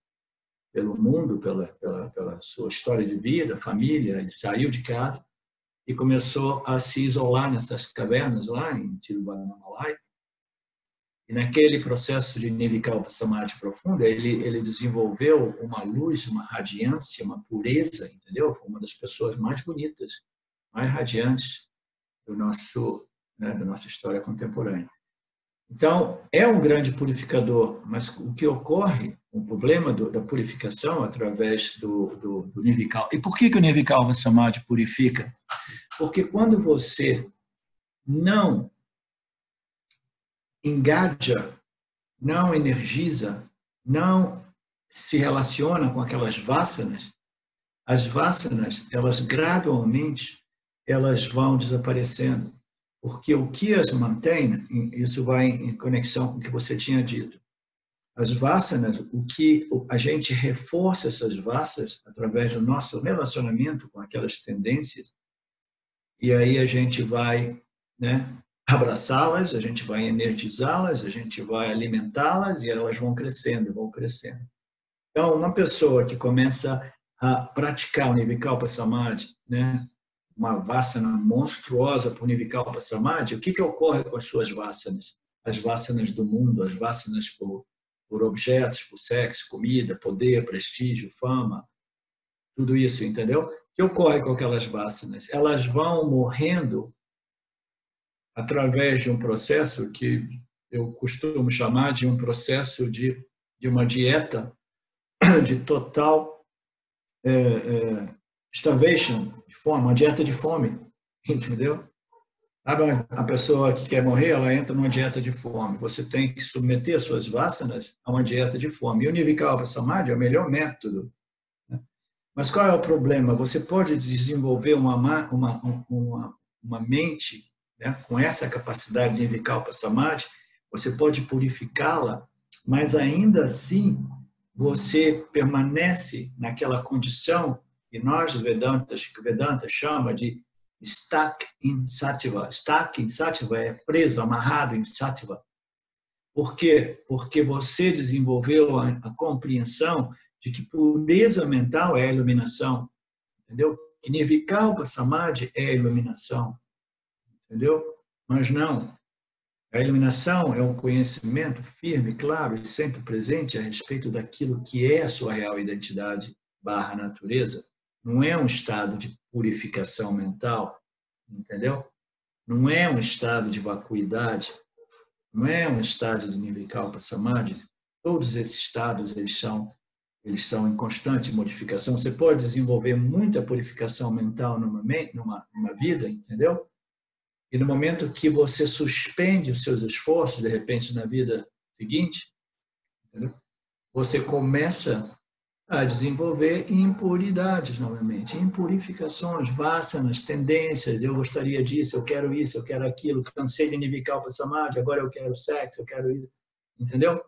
pelo mundo, pela sua história de vida, família, ele saiu de casa e começou a se isolar nessas cavernas lá em Tiruvannamalai. E naquele processo de Nirvikalpa Samadhi profunda, ele desenvolveu uma luz, uma radiância, uma pureza, entendeu? Foi uma das pessoas mais bonitas, mais radiantes da nossa história contemporânea. Então, é um grande purificador, mas o que ocorre, o problema da purificação através do Nirvikalpa. E por que o Nirvikalpa Samadhi purifica? Porque quando você não engaja, não energiza, não se relaciona com aquelas vassanas, as vassanas, elas gradualmente, elas vão desaparecendo. Porque o que as mantém, isso vai em conexão com o que você tinha dito. As vassanas, o que a gente reforça essas vassanas através do nosso relacionamento com aquelas tendências, e aí a gente vai, né, abraçá-las, a gente vai energizá-las, a gente vai alimentá-las e elas vão crescendo, vão crescendo. Então, uma pessoa que começa a praticar o Nirvikalpa Samadhi, né, uma vassana monstruosa por Nirvikalpa Samadhi, o que ocorre com as suas vassanas? As vassanas do mundo, as vassanas por objetos, por sexo, comida, poder, prestígio, fama, tudo isso, entendeu? O que ocorre com aquelas vassanas? Elas vão morrendo através de um processo que eu costumo chamar de um processo de uma dieta de total starvation, de fome, uma dieta de fome, entendeu? A pessoa que quer morrer, ela entra numa dieta de fome. Você tem que submeter as suas vassanas a uma dieta de fome. E o Nirvikalpa Samadhi é o melhor método. Mas qual é o problema? Você pode desenvolver uma mente, né, com essa capacidade de Nirvikalpa Samadhi, você pode purificá-la, mas ainda assim você permanece naquela condição que nós, que o Vedanta chama de stuck in sattva. Stuck in sattva é preso, amarrado em sattva. Por quê? Porque você desenvolveu a compreensão de que pureza mental é a iluminação, entendeu? Que Nirvikalpa Samadhi é a iluminação, entendeu? Mas não. A iluminação é um conhecimento firme, claro e sempre presente a respeito daquilo que é a sua real identidade / natureza. Não é um estado de purificação mental, entendeu? Não é um estado de vacuidade, não é um estado de Nirvikalpa Samadhi. Todos esses estados eles são em constante modificação. Você pode desenvolver muita purificação mental numa vida, entendeu? E no momento que você suspende os seus esforços, de repente, na vida seguinte, entendeu? Você começa a desenvolver impuridades novamente, impurificações, vasanas, tendências. Eu gostaria disso, eu quero isso, eu quero aquilo, cansei de Nirvikalpa Samadhi, agora eu quero sexo, eu quero isso, entendeu?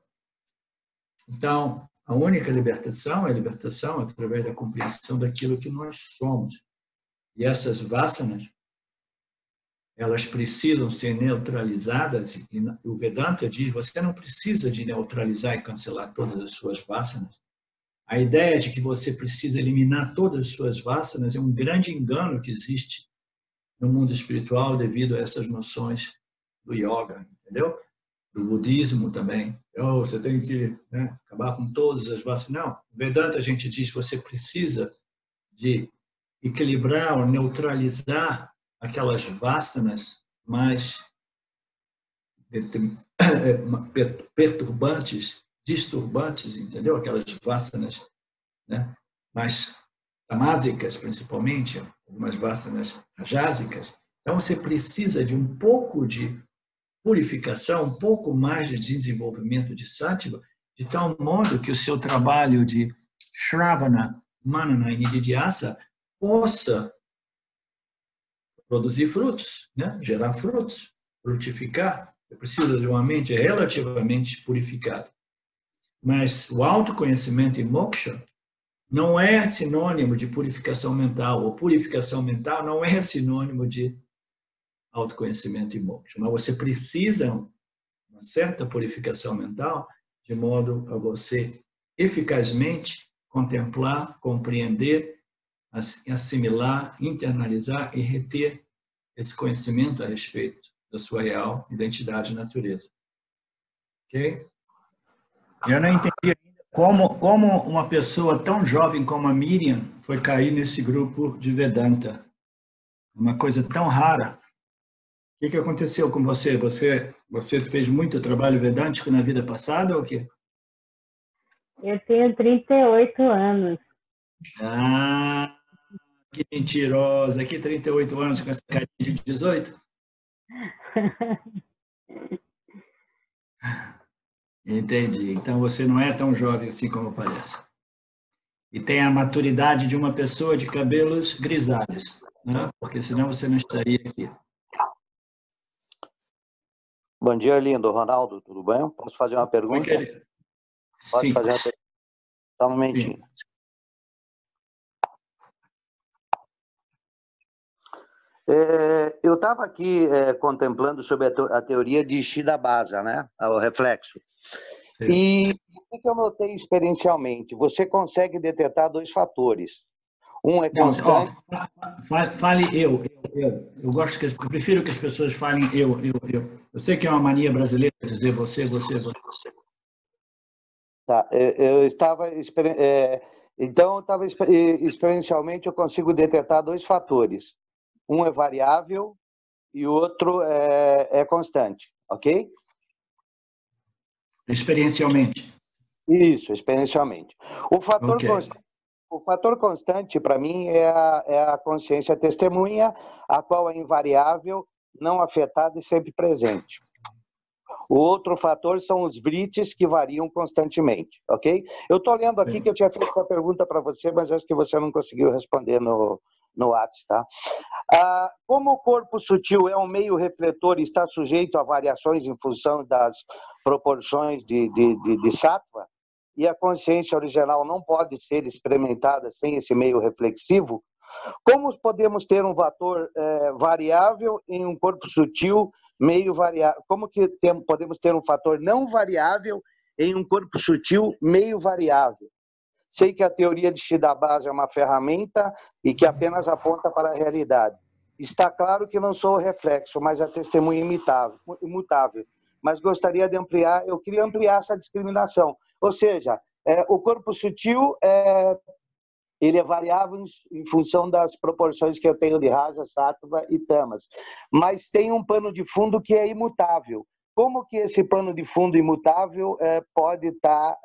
Então, a única libertação é a libertação através da compreensão daquilo que nós somos. E essas vasanas, elas precisam ser neutralizadas, e o Vedanta diz, você não precisa de neutralizar e cancelar todas as suas vasanas. A ideia de que você precisa eliminar todas as suas vasanas é um grande engano que existe no mundo espiritual devido a essas noções do yoga, entendeu? Do budismo também. Então, você tem que acabar com todas as vasanas. Não, no Vedanta a gente diz que você precisa de equilibrar ou neutralizar aquelas vasanas mais perturbantes, disturbantes, entendeu? Aquelas vasanas, né? Mais tamásicas, principalmente, algumas vasanas rajásicas. Então, você precisa de um pouco de purificação, um pouco mais de desenvolvimento de sattva, de tal modo que o seu trabalho de shravana, manana e nididhyasa possa produzir frutos, né? Gerar frutos, frutificar. Você precisa de uma mente relativamente purificada. Mas o autoconhecimento e moksha não é sinônimo de purificação mental, ou purificação mental não é sinônimo de autoconhecimento e moksha. Mas você precisa de uma certa purificação mental de modo a você eficazmente contemplar, compreender, assimilar, internalizar e reter esse conhecimento a respeito da sua real identidade e natureza. Ok? Eu não entendi ainda como uma pessoa tão jovem como a Miriam foi cair nesse grupo de Vedanta. Uma coisa tão rara. O que aconteceu com você? Você fez muito trabalho vedântico na vida passada ou o quê? Eu tenho 38 anos. Ah, que mentirosa. Que 38 anos com essa carinha de 18? Entendi. Então você não é tão jovem assim como parece. E tem a maturidade de uma pessoa de cabelos grisalhos, né? Porque senão você não estaria aqui. Bom dia, lindo. Ronaldo, tudo bem? Posso fazer uma pergunta? Posso fazer uma pergunta? Só um momentinho. Sim. Eu estava aqui contemplando sobre a teoria de Shidabhasa, né? O reflexo. Sim. E o que eu notei experiencialmente? Você consegue detectar dois fatores. Um é constante... Fale eu. Eu prefiro que as pessoas falem eu. Eu sei que é uma mania brasileira dizer você. Tá, eu estava... Então, experiencialmente, eu consigo detectar dois fatores. Um é variável e o outro é constante, ok? Experiencialmente. Isso, experiencialmente. O fator constante, para mim, é a consciência testemunha, a qual é invariável, não afetada e sempre presente. O outro fator são os vritis, que variam constantemente, ok? Eu estou lendo aqui que eu tinha feito essa pergunta para você, mas acho que você não conseguiu responder no WhatsApp, tá? Como o corpo sutil é um meio refletor e está sujeito a variações em função das proporções de sattva, e a consciência original não pode ser experimentada sem esse meio reflexivo, como podemos ter um fator variável em um corpo sutil meio variável? Como que podemos ter um fator não variável em um corpo sutil meio variável? Sei que a teoria de Shidabasa é uma ferramenta e que apenas aponta para a realidade. Está claro que não sou o reflexo, mas a testemunha imutável. Mas gostaria de ampliar, eu queria ampliar essa discriminação. Ou seja, o corpo sutil ele é variável em função das proporções que eu tenho de Raja, Sattva e Tamas. Mas tem um pano de fundo que é imutável. Como que esse pano de fundo imutável pode estar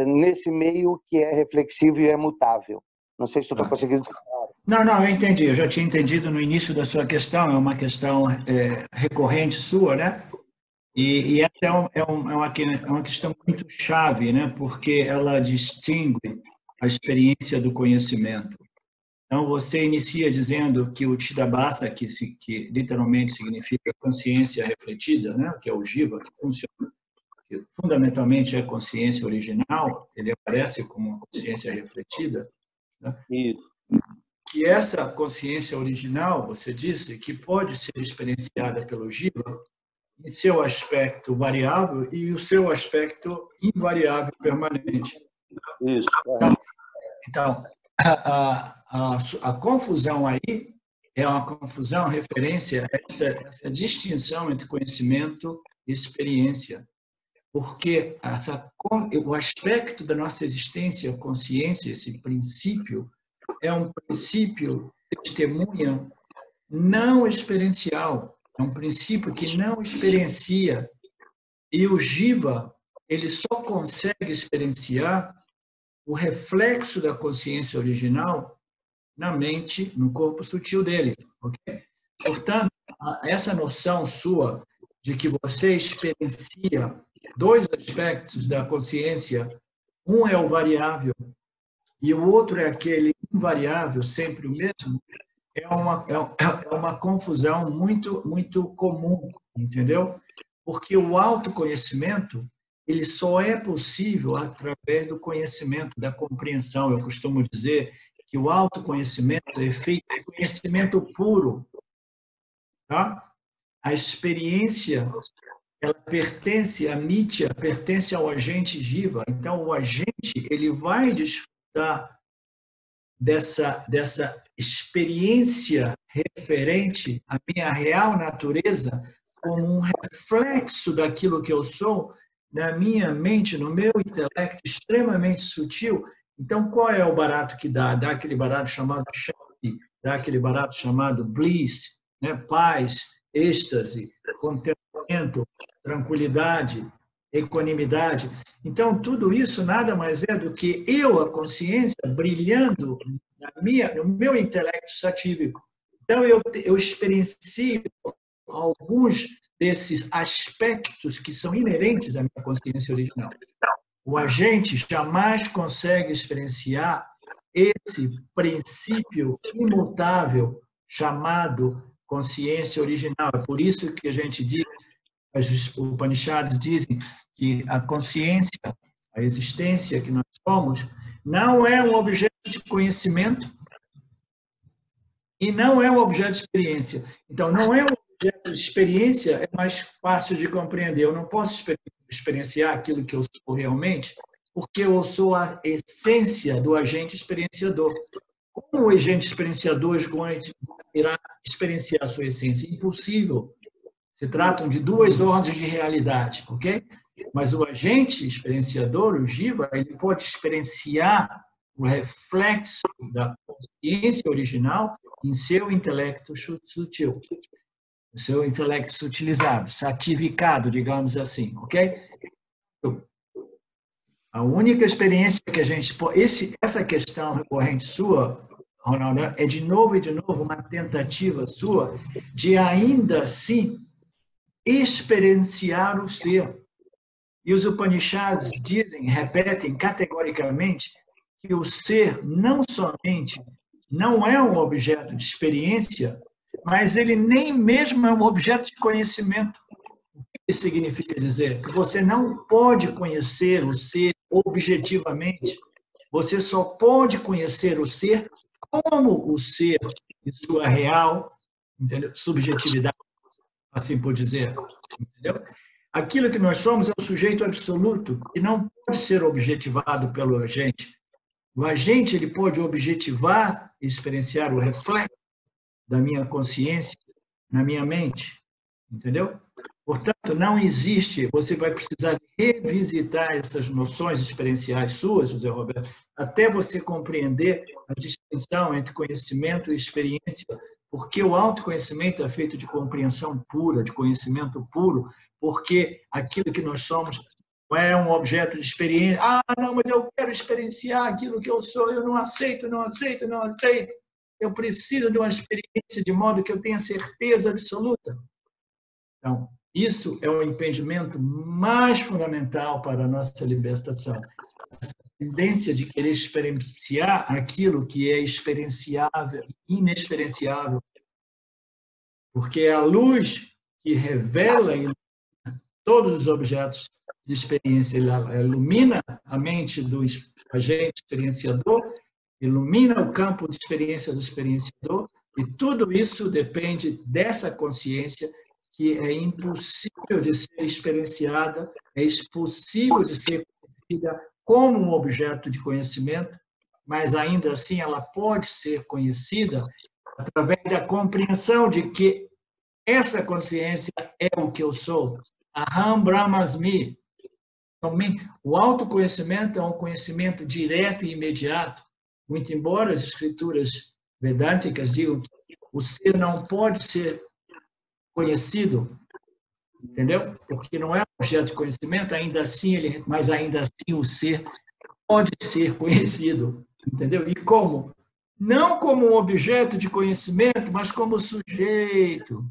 nesse meio que é reflexivo e é mutável? Não sei se eu estou conseguindo explicar. Não, eu entendi. Eu já tinha entendido no início da sua questão. É uma questão recorrente sua, né? E essa é uma questão muito chave, né? Porque ela distingue a experiência do conhecimento. Então, você inicia dizendo que o Chidabasa, que literalmente significa consciência refletida, né? Que é o Jiva, que funciona, que fundamentalmente é consciência original, ele aparece como uma consciência refletida, né? E essa consciência original, você disse, que pode ser experienciada pelo Jiva em seu aspecto variável e o seu aspecto invariável permanente. Isso. Então, a confusão aí é uma confusão referência a essa distinção entre conhecimento e experiência. Porque o aspecto da nossa existência, consciência, esse princípio, é um princípio testemunha não experiencial. É um princípio que não experiencia. E o Jiva, ele só consegue experienciar o reflexo da consciência original na mente, no corpo sutil dele. Okay? Portanto, essa noção sua de que você experiencia dois aspectos da consciência, um é o variável e o outro é aquele invariável, sempre o mesmo, é uma confusão muito, muito comum, entendeu? Porque o autoconhecimento ele só é possível através do conhecimento, da compreensão. Eu costumo dizer que o autoconhecimento é feito de conhecimento puro. Tá? A experiência ela pertence à mitya, pertence ao agente jiva. Então, o agente ele vai desfrutar dessa experiência referente à minha real natureza como um reflexo daquilo que eu sou na minha mente, no meu intelecto extremamente sutil. Então, qual é o barato que dá? Dá aquele barato chamado Shakti, dá aquele barato chamado bliss, né? Paz, êxtase, contentamento, tranquilidade, equanimidade. Então, tudo isso nada mais é do que eu, a consciência, brilhando no meu intelecto satívico. Então, eu experiencio alguns desses aspectos que são inerentes à minha consciência original. O agente jamais consegue experienciar esse princípio imutável chamado consciência original. É por isso que a gente diz, os Upanishads dizem que a consciência, a existência que nós somos, não é um objeto de conhecimento e não é um objeto de experiência. Então, não é um objeto de experiência, é mais fácil de compreender. Eu não posso experienciar aquilo que eu sou realmente, porque eu sou a essência do agente experienciador. Como o agente experienciador irá experienciar a sua essência? Impossível. Se tratam de duas ordens de realidade, ok? Mas o agente experienciador, o Jiva, ele pode experienciar o reflexo da consciência original em seu intelecto sutil, o seu intelecto sutilizado, satificado, digamos assim, ok? A única experiência que a gente pode... Essa questão recorrente sua, Ronaldo, é de novo uma tentativa sua de ainda assim experienciar o ser. E os Upanishads dizem, repetem categoricamente, que o ser não somente não é um objeto de experiência, mas ele nem mesmo é um objeto de conhecimento. O que isso significa dizer? Que você não pode conhecer o ser objetivamente, você só pode conhecer o ser como o ser em sua real, entendeu? Subjetividade. assim por dizer. Entendeu? Aquilo que nós somos é o sujeito absoluto, que não pode ser objetivado pelo agente. O agente ele pode objetivar e experienciar o reflexo da minha consciência na minha mente. Entendeu? Portanto, não existe, você vai precisar revisitar essas noções experienciais suas, José Roberto, até você compreender a distinção entre conhecimento e experiência, porque o autoconhecimento é feito de compreensão pura, de conhecimento puro, porque aquilo que nós somos não é um objeto de experiência. Ah, não, mas eu quero experienciar aquilo que eu sou, eu não aceito, não aceito, não aceito. Eu preciso de uma experiência de modo que eu tenha certeza absoluta. Então, isso é o impedimento mais fundamental para a nossa libertação. Essa tendência de querer experienciar aquilo que é experienciável, inexperienciável. Porque é a luz que revela e ilumina todos os objetos de experiência. Ela ilumina a mente do agente experienciador, ilumina o campo de experiência do experienciador, e tudo isso depende dessa consciência que é impossível de ser experienciada, é impossível de ser conhecida como um objeto de conhecimento, mas ainda assim ela pode ser conhecida através da compreensão de que essa consciência é o que eu sou. Aham Brahmasmi. O autoconhecimento é um conhecimento direto e imediato, muito embora as escrituras vedânticas digam que o ser não pode ser conhecido, entendeu? Porque não é um objeto de conhecimento, mas ainda assim o ser pode ser conhecido, entendeu? E como? Não como um objeto de conhecimento, mas como sujeito.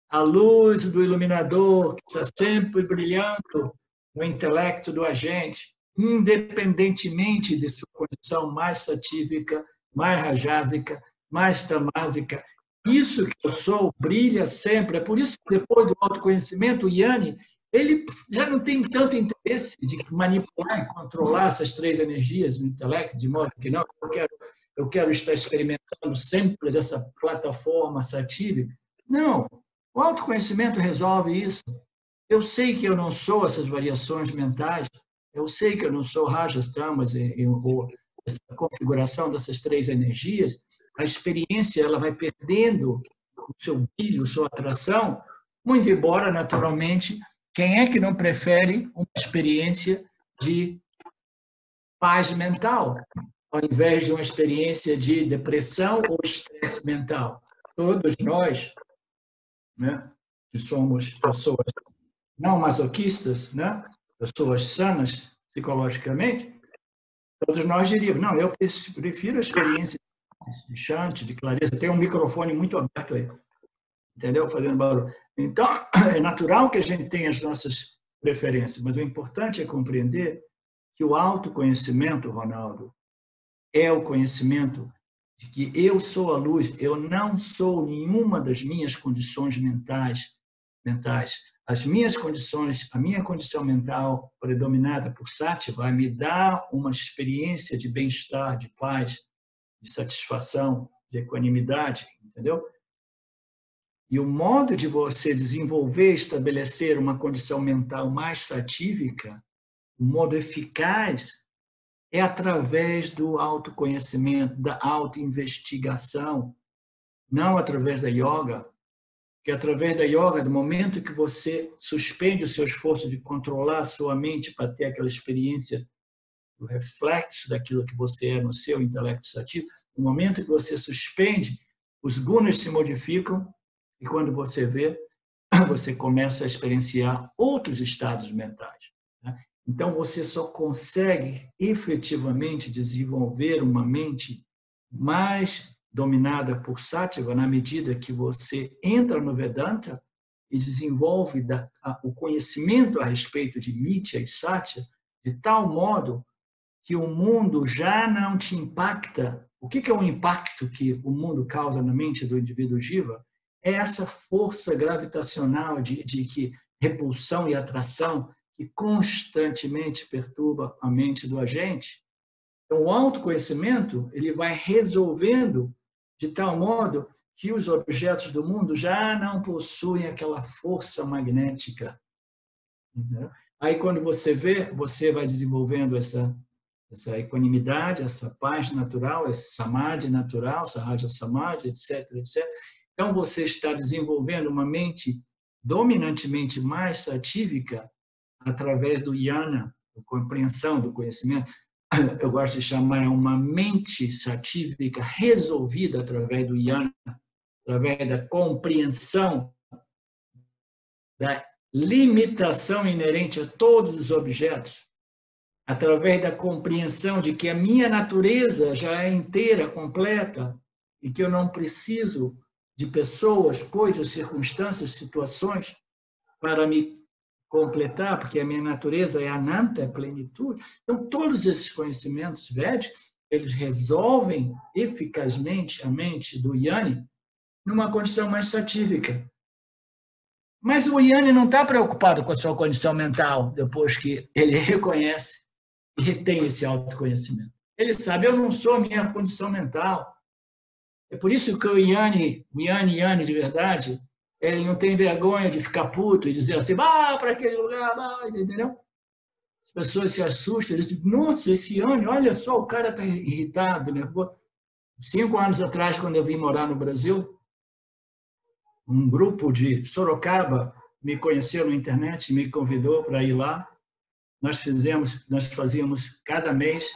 A luz do iluminador que está sempre brilhando no intelecto do agente, independentemente de sua condição mais satívica, mais rajásica, mais tamásica. Isso que eu sou brilha sempre. É por isso que depois do autoconhecimento, o Yanni, ele já não tem tanto interesse de manipular e controlar essas três energias no intelecto, de modo que não, eu quero estar experimentando sempre dessa plataforma satívica. Não, o autoconhecimento resolve isso. Eu sei que eu não sou essas variações mentais, eu sei que eu não sou rajas, tamas, ou essa configuração dessas três energias. A experiência ela vai perdendo o seu brilho, sua atração, muito embora, naturalmente, quem é que não prefere uma experiência de paz mental, ao invés de uma experiência de depressão ou estresse mental? Todos nós, né, que somos pessoas não masoquistas, né, pessoas sanas psicologicamente, todos nós diríamos, não, eu prefiro a experiência de chante, de clareza. Tem um microfone muito aberto aí, entendeu? Fazendo barulho. Então, é natural que a gente tenha as nossas preferências, mas o importante é compreender que o autoconhecimento, Ronaldo, é o conhecimento de que eu sou a luz, eu não sou nenhuma das minhas condições mentais. As minhas condições, a minha condição mental predominada por Sati vai me dar uma experiência de bem-estar, de paz, de satisfação, de equanimidade, entendeu? E o modo de você desenvolver, estabelecer uma condição mental mais satívica, um modo eficaz, é através do autoconhecimento, da autoinvestigação, não através da yoga, que através da yoga, do momento que você suspende o seu esforço de controlar a sua mente para ter aquela experiência do reflexo daquilo que você é no seu intelecto sativo, no momento que você suspende, os gunas se modificam e quando você vê, você começa a experienciar outros estados mentais. Né? Então, você só consegue efetivamente desenvolver uma mente mais dominada por Sattva na medida que você entra no Vedanta e desenvolve o conhecimento a respeito de Mithya e Satya de tal modo que o mundo já não te impacta. O que é o impacto que o mundo causa na mente do indivíduo Jiva? É essa força gravitacional de repulsão e atração que constantemente perturba a mente do agente. Então, o autoconhecimento ele vai resolvendo de tal modo que os objetos do mundo já não possuem aquela força magnética. Entendeu? Aí, quando você vê, você vai desenvolvendo essa equanimidade, essa paz natural, esse samadhi natural, sahaja samadhi, etc, etc. Então, você está desenvolvendo uma mente dominantemente mais satívica através do jnana, da compreensão, do conhecimento. Eu gosto de chamar uma mente satívica resolvida através do jnana, através da compreensão da limitação inerente a todos os objetos, através da compreensão de que a minha natureza já é inteira, completa, e que eu não preciso de pessoas, coisas, circunstâncias, situações para me completar, porque a minha natureza é ananta, é plenitude. Então, todos esses conhecimentos védicos, eles resolvem eficazmente a mente do jnani numa condição mais satívica. Mas o jnani não está preocupado com a sua condição mental, depois que ele reconhece e retém esse autoconhecimento. Ele sabe, eu não sou a minha condição mental. É por isso que o jnani de verdade, ele não tem vergonha de ficar puto e dizer assim, para aquele lugar, entendeu? As pessoas se assustam, eles dizem, nossa, esse jnani, olha só, o cara está irritado, nervoso. 5 anos atrás, quando eu vim morar no Brasil, um grupo de Sorocaba me conheceu na internet, me convidou para ir lá. Nós fazíamos cada mês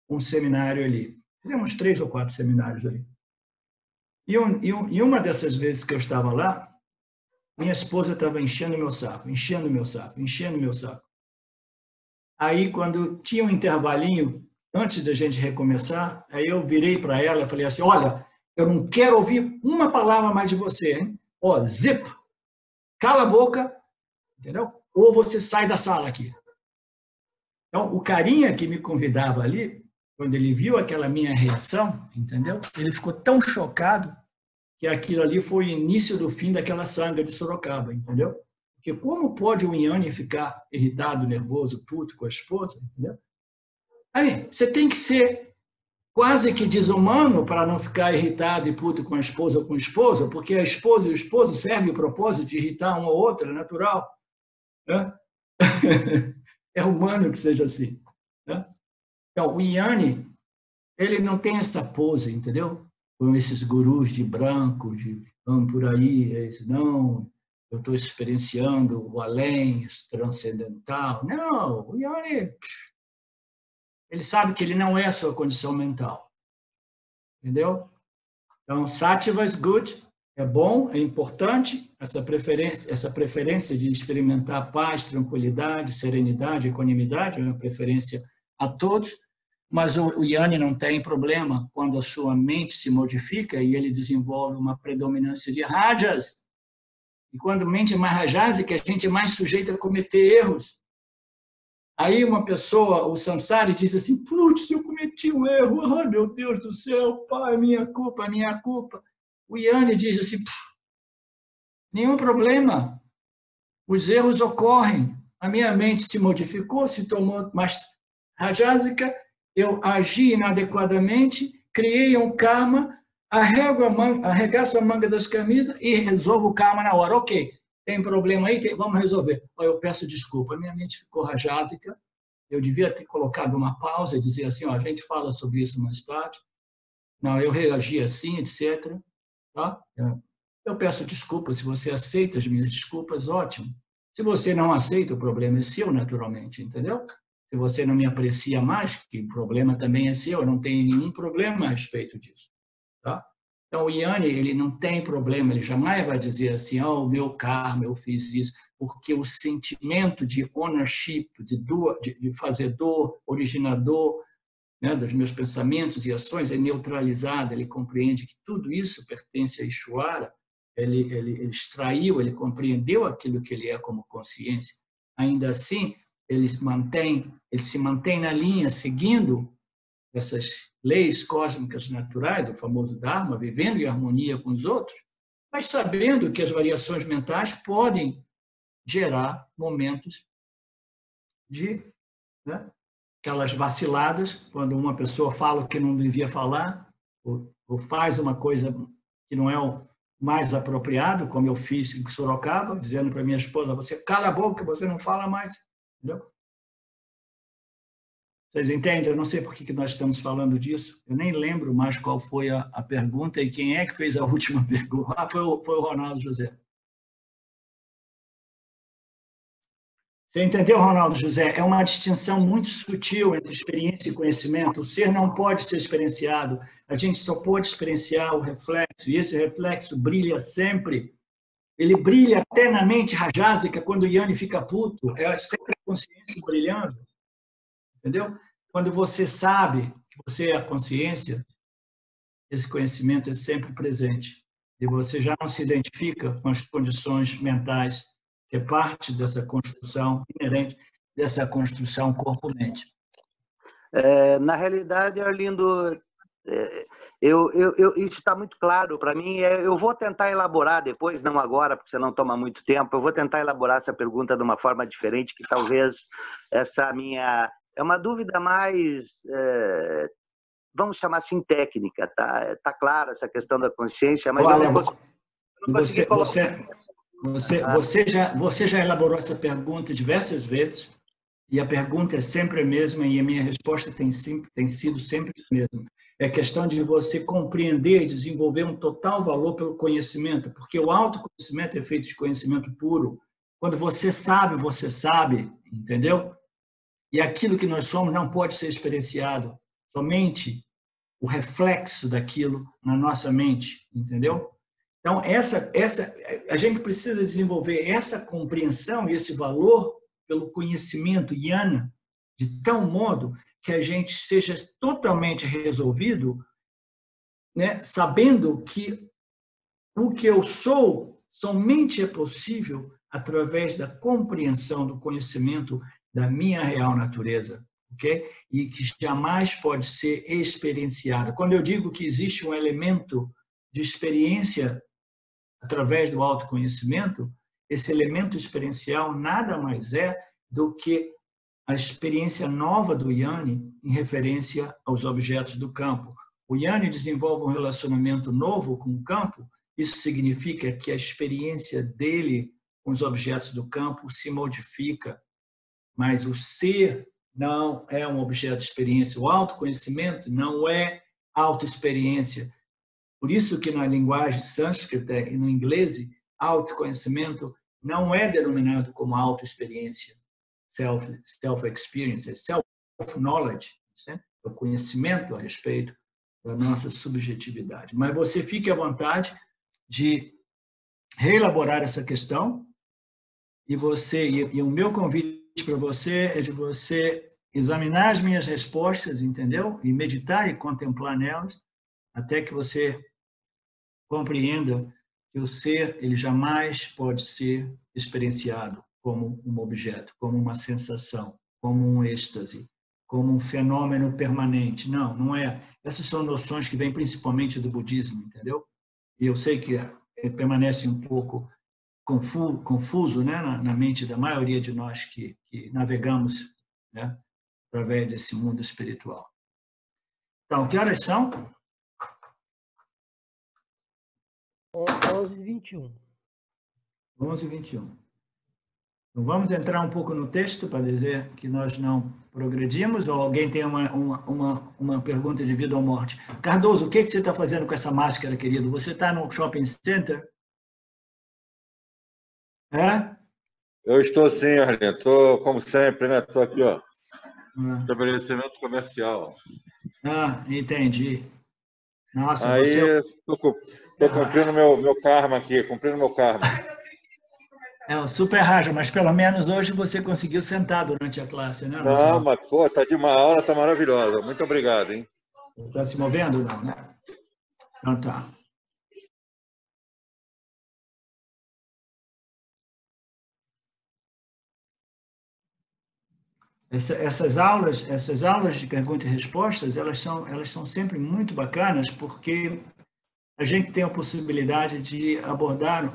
um seminário ali. Fizemos 3 ou 4 seminários ali. E uma dessas vezes que eu estava lá, minha esposa estava enchendo meu saco. Aí, quando tinha um intervalinho, antes da gente recomeçar, aí eu virei para ela e falei assim, olha, eu não quero ouvir uma palavra mais de você, hein? Ó, zip! Cala a boca, entendeu? Ou você sai da sala aqui. Então, o carinha que me convidava ali, quando ele viu aquela minha reação, entendeu? Ele ficou tão chocado que aquilo ali foi o início do fim daquela sanga de Sorocaba, entendeu? Porque como pode um jnani ficar irritado, nervoso, puto com a esposa, entendeu? Aí, você tem que ser quase que desumano para não ficar irritado e puto com a esposa ou com o esposo, porque a esposa e o esposo servem o propósito de irritar um ou outro, é natural. Né? É humano que seja assim. Né? Então, o jnani, ele não tem essa pose, entendeu? Com esses gurus de branco, vamos por aí, não, eu estou experienciando o além, o transcendental. Não, o jnani, ele sabe que ele não é a sua condição mental. Entendeu? Então, sattva is good, é bom, é importante, essa preferência de experimentar paz, tranquilidade, serenidade, equanimidade, é uma preferência a todos, mas o jnani não tem problema quando a sua mente se modifica e ele desenvolve uma predominância de rajas. E quando a mente é mais rajásica, a gente é mais sujeito a cometer erros. Aí uma pessoa, o samsara, diz assim, putz, eu cometi um erro, ai meu Deus do céu, pai, minha culpa, minha culpa. O jnani diz assim, nenhum problema, os erros ocorrem, a minha mente se modificou, se tornou mais rajásica, eu agi inadequadamente, criei um karma, arregaço a manga das camisas e resolvo o karma na hora. Ok, tem problema aí? Vamos resolver. Eu peço desculpa, minha mente ficou rajásica, eu devia ter colocado uma pausa e dizer assim, a gente fala sobre isso mais tarde. Não, eu reagi assim, etc. Tá? Eu peço desculpa, se você aceita as minhas desculpas, ótimo. Se você não aceita, o problema é seu, naturalmente, entendeu? Se você não me aprecia mais, que o problema também é seu, eu não tenho nenhum problema a respeito disso. Tá? Então, o jnani, ele não tem problema, ele jamais vai dizer assim, o meu karma, eu fiz isso, porque o sentimento de ownership, de fazedor, originador, né, dos meus pensamentos e ações é neutralizado, ele compreende que tudo isso pertence a Ishvara, ele extraiu, ele compreendeu aquilo que ele é como consciência. Ainda assim, ele se mantém na linha, seguindo essas leis cósmicas naturais, o famoso Dharma, vivendo em harmonia com os outros, mas sabendo que as variações mentais podem gerar momentos de aquelas vaciladas, quando uma pessoa fala o que não devia falar, ou faz uma coisa que não é o mais apropriado, como eu fiz em Sorocaba, dizendo para minha esposa, você cala a boca, você não fala mais. Entendeu? Vocês entendem? Eu não sei por que nós estamos falando disso. Eu nem lembro mais qual foi a pergunta e quem é que fez a última pergunta. Ah, foi o Ronaldo José. Você entendeu, Ronaldo José? É uma distinção muito sutil entre experiência e conhecimento. O ser não pode ser experienciado. A gente só pode experienciar o reflexo, e esse reflexo brilha sempre. Ele brilha até na mente rajásica, quando o Yanni fica puto. É sempre a consciência brilhando. Entendeu? Quando você sabe que você é a consciência, esse conhecimento é sempre presente. E você já não se identifica com as condições mentais, que é parte dessa construção inerente, dessa construção corpulente. Na realidade, Arlindo, isso está muito claro para mim. Eu vou tentar elaborar depois, não agora, porque você não toma muito tempo. Eu vou tentar elaborar essa pergunta de uma forma diferente, que talvez essa minha... É uma dúvida mais, vamos chamar assim, técnica, tá? Tá clara essa questão da consciência, mas olha, eu não consegui colocar... Você já elaborou essa pergunta diversas vezes, e a pergunta é sempre a mesma, e a minha resposta tem sido sempre a mesma. É questão de você compreender e desenvolver um total valor pelo conhecimento, porque o autoconhecimento é feito de conhecimento puro. Quando você sabe, entendeu? E aquilo que nós somos não pode ser experienciado, somente o reflexo daquilo na nossa mente, entendeu? Então, a gente precisa desenvolver essa compreensão e esse valor pelo conhecimento Jnana, de tal modo que a gente seja totalmente resolvido, né, sabendo que o que eu sou somente é possível através da compreensão do conhecimento da minha real natureza, ok? E que jamais pode ser experienciado. Quando eu digo que existe um elemento de experiência através do autoconhecimento, esse elemento experiencial nada mais é do que a experiência nova do Yanni em referência aos objetos do campo. O Yanni desenvolve um relacionamento novo com o campo, isso significa que a experiência dele com os objetos do campo se modifica, mas o ser não é um objeto de experiência, o autoconhecimento não é autoexperiência. Por isso que na linguagem sânscrita e no inglês, autoconhecimento não é denominado como autoexperiência, self-experience, é self-knowledge, é o conhecimento a respeito da nossa subjetividade. Mas você fique à vontade de reelaborar essa questão e o meu convite para você é de você examinar as minhas respostas, entendeu? E meditar e contemplar nelas, até que você compreenda que o ser ele jamais pode ser experienciado como um objeto, como uma sensação, como um êxtase, como um fenômeno permanente. Não, não é. Essas são noções que vêm principalmente do budismo, entendeu? E eu sei que permanece um pouco confuso, né, na mente da maioria de nós que navegamos, né, através desse mundo espiritual. Então, que horas são? 11h21. 11h21. Então, vamos entrar um pouco no texto para dizer que nós não progredimos, ou alguém tem uma pergunta de vida ou morte. Cardoso, o que você está fazendo com essa máscara, querido? Você está no shopping center? É? Eu estou sim, Arlindo. Estou, como sempre, né? Estou aqui, ó. Estabelecimento comercial. Entendi. Nossa, aí estou cumprindo meu karma aqui, cumprindo meu karma. É um super rajo, mas pelo menos hoje você conseguiu sentar durante a classe, né? Não, mas pô, tá de uma aula, tá maravilhosa. Muito obrigado, hein? Está se movendo ou não, né? Então tá. Essas aulas de perguntas e respostas, elas são sempre muito bacanas, porque a gente tem a possibilidade de abordar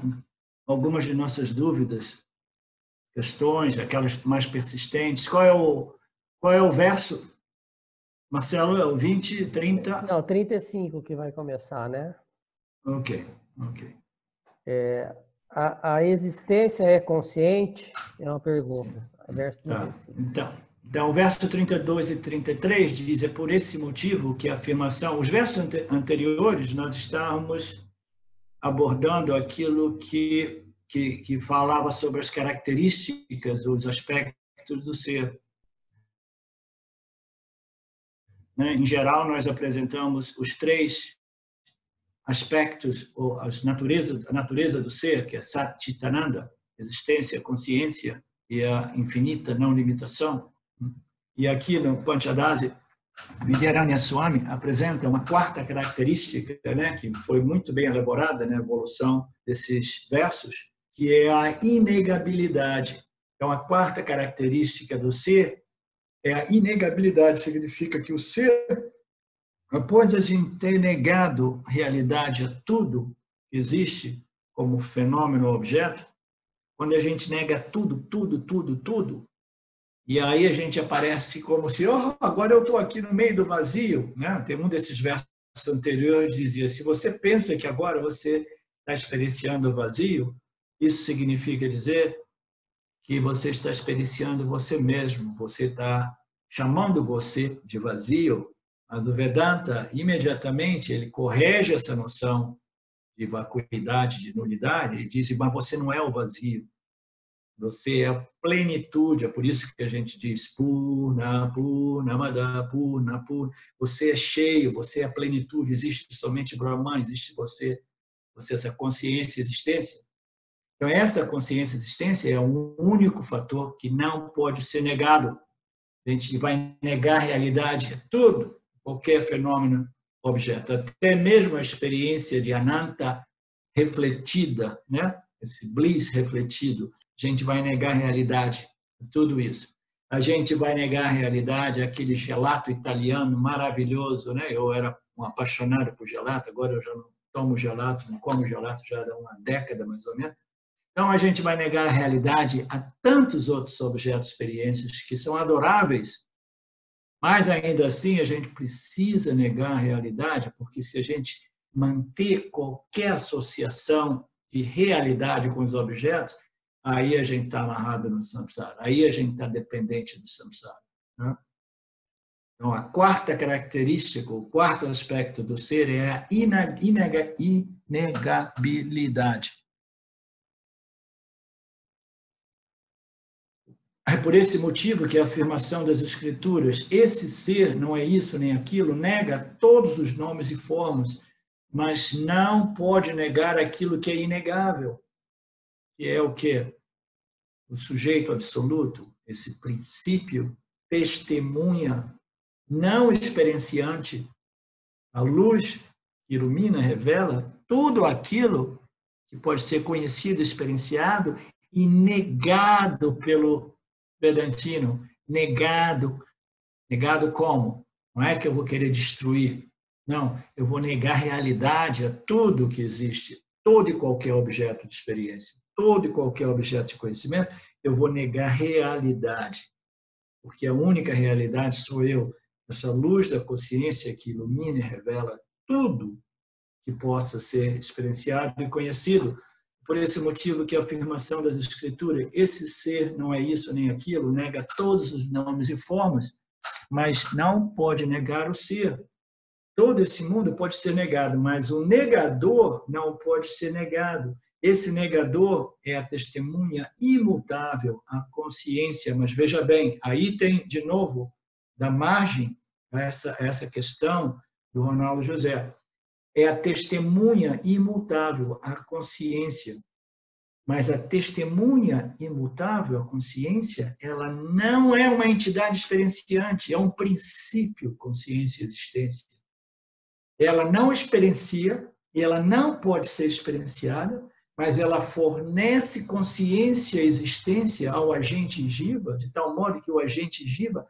algumas de nossas dúvidas, questões, aquelas mais persistentes. Qual é o verso, Marcelo? É o 20, 30? Não, 35 que vai começar, né? Ok. A existência é consciente? É uma pergunta. Verso 35. Então, o verso 32 e 33 diz: é por esse motivo que a afirmação... Os versos anteriores, nós estávamos abordando aquilo que falava sobre as características, os aspectos do ser. Né? Em geral, nós apresentamos os 3 aspectos, ou a natureza do ser, que é Satchitananda, existência, consciência e a infinita não limitação. E aqui no Panchadasi, Vidyaranya Swami apresenta uma 4ª característica, né, que foi muito bem elaborada na evolução desses versos, que é a inegabilidade. Então, a 4ª característica do ser é a inegabilidade. Significa que o ser, após a gente ter negado realidade a tudo que existe como fenômeno ou objeto, quando a gente nega tudo, e aí a gente aparece como se, agora eu estou aqui no meio do vazio. Né? Tem um desses versos anteriores que dizia, se você pensa que agora você está experienciando o vazio, isso significa dizer que você está experienciando você mesmo, você está chamando você de vazio. Mas o Vedanta, imediatamente, ele corrige essa noção de vacuidade, de nulidade, e diz, mas você não é o vazio, você é a plenitude. É por isso que a gente diz Purna, Purnamada, Purna, Purna. Você é cheio, você é a plenitude, existe somente Brahman, existe você essa consciência e existência. Então, essa consciência e existência é o único fator que não pode ser negado. A gente vai negar a realidade a tudo, qualquer fenômeno, objeto, até mesmo a experiência de Ananta refletida, né? Esse bliss refletido. A gente vai negar a realidade, tudo isso. A gente vai negar a realidade, aquele gelato italiano maravilhoso, né? Eu era um apaixonado por gelato, agora eu já não tomo gelato, não como gelato já há uma década mais ou menos. Então, a gente vai negar a realidade a tantos outros objetos, experiências que são adoráveis, mas ainda assim a gente precisa negar a realidade, porque se a gente manter qualquer associação de realidade com os objetos, aí a gente está amarrado no samsara, aí a gente está dependente do samsara. Né? Então, a 4ª característica, o 4º aspecto do ser é a inegabilidade. É por esse motivo que a afirmação das Escrituras, esse ser não é isso nem aquilo, nega todos os nomes e formas, mas não pode negar aquilo que é inegável, que é o quê? O sujeito absoluto, esse princípio testemunha, não experienciante, a luz que ilumina, revela tudo aquilo que pode ser conhecido, experienciado e negado pelo Vedantino. Negado como? Não é que eu vou querer destruir, não, eu vou negar a realidade a tudo que existe, todo e qualquer objeto de experiência, todo e qualquer objeto de conhecimento, eu vou negar realidade, porque a única realidade sou eu, essa luz da consciência que ilumina e revela tudo que possa ser experienciado e conhecido. Por esse motivo que a afirmação das Escrituras, esse ser não é isso nem aquilo, nega todos os nomes e formas, mas não pode negar o ser. Todo esse mundo pode ser negado, mas o negador não pode ser negado. Esse negador é a testemunha imutável, a consciência. Mas veja bem, aí tem, de novo, da margem a essa questão do Ronaldo José. É a testemunha imutável, a consciência. Mas a testemunha imutável, a consciência, ela não é uma entidade experienciante, é um princípio, consciência e existência. Ela não experiencia e ela não pode ser experienciada, mas ela fornece consciência e existência ao agente jiva, de tal modo que o agente jiva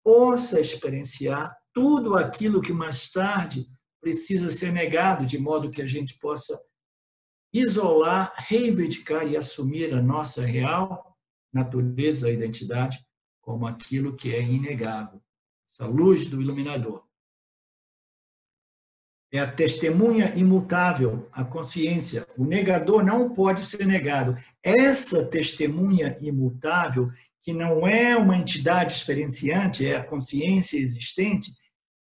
possa experienciar tudo aquilo que mais tarde precisa ser negado, de modo que a gente possa isolar, reivindicar e assumir a nossa real natureza, a identidade, como aquilo que é inegável. Essa luz do iluminador. É a testemunha imutável, a consciência. O negador não pode ser negado. Essa testemunha imutável, que não é uma entidade experienciante, é a consciência existente,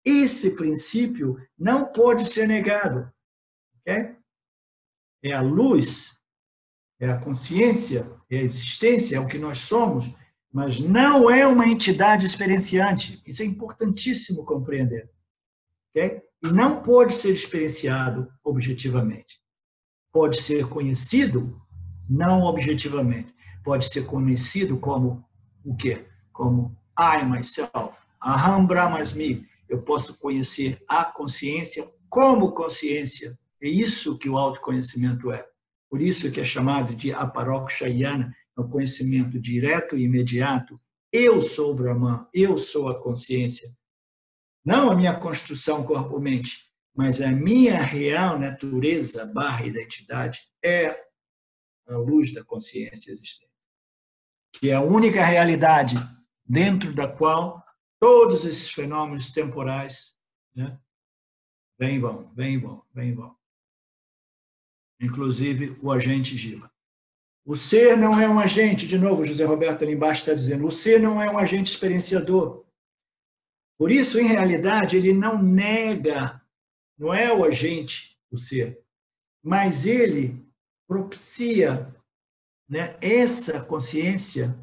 esse princípio não pode ser negado. Okay? É a luz, é a consciência, é a existência, é o que nós somos, mas não é uma entidade experienciante. Isso é importantíssimo compreender. Okay? E não pode ser experienciado objetivamente. Pode ser conhecido não objetivamente. Pode ser conhecido como o quê? Como I, myself, Aham Brahmasmi. Eu posso conhecer a consciência como consciência. É isso que o autoconhecimento é. Por isso que é chamado de aparokshayana, é o conhecimento direto e imediato. Eu sou o Brahman, eu sou a consciência. Não a minha construção corpo-mente, mas a minha real natureza / identidade é a luz da consciência existente, que é a única realidade dentro da qual todos esses fenômenos temporais, né, vêm e vão, vêm e vão, vêm e vão. Inclusive o agente Jiva. O ser não é um agente, de novo, José Roberto ali embaixo está dizendo, o ser não é um agente experienciador. Por isso, em realidade, ele não nega, não é o agente, o ser, mas ele propicia, né, essa consciência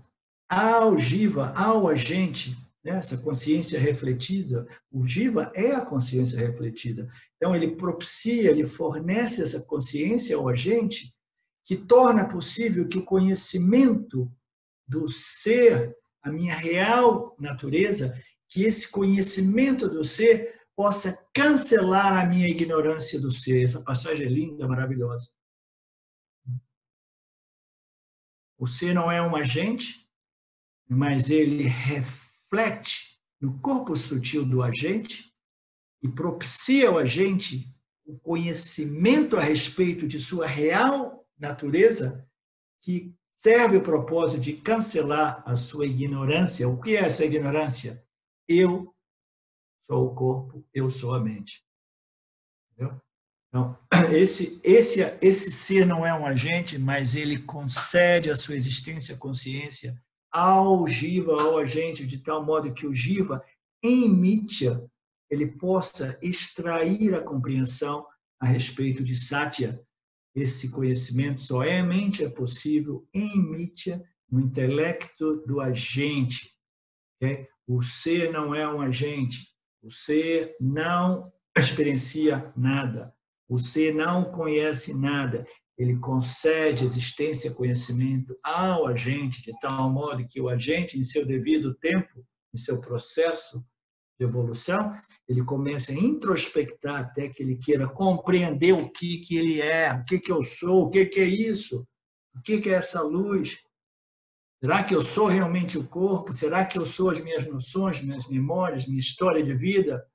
ao Jiva, ao agente, né, essa consciência refletida. O Jiva é a consciência refletida. Então, ele propicia, ele fornece essa consciência ao agente, que torna possível que o conhecimento do ser, a minha real natureza, que esse conhecimento do ser possa cancelar a minha ignorância do ser. Essa passagem é linda, maravilhosa. O ser não é um agente, mas ele reflete no corpo sutil do agente e propicia ao agente o conhecimento a respeito de sua real natureza, que serve o propósito de cancelar a sua ignorância. O que é essa ignorância? Eu sou o corpo, eu sou a mente. Entendeu? Então, esse ser não é um agente, mas ele concede a sua existência, consciência ao Jiva, ao agente, de tal modo que o Jiva, em Mitya, ele possa extrair a compreensão a respeito de Satya. Esse conhecimento somente é possível em Mitya, no intelecto do agente. Okay? O ser não é um agente, o ser não experiencia nada, o ser não conhece nada. Ele concede existência, conhecimento ao agente, de tal modo que o agente, em seu devido tempo, em seu processo de evolução, ele começa a introspectar até que ele queira compreender o que ele é, o que eu sou, o que é isso, o que é essa luz. Será que eu sou realmente o corpo? Será que eu sou as minhas noções, minhas memórias, minha história de vida?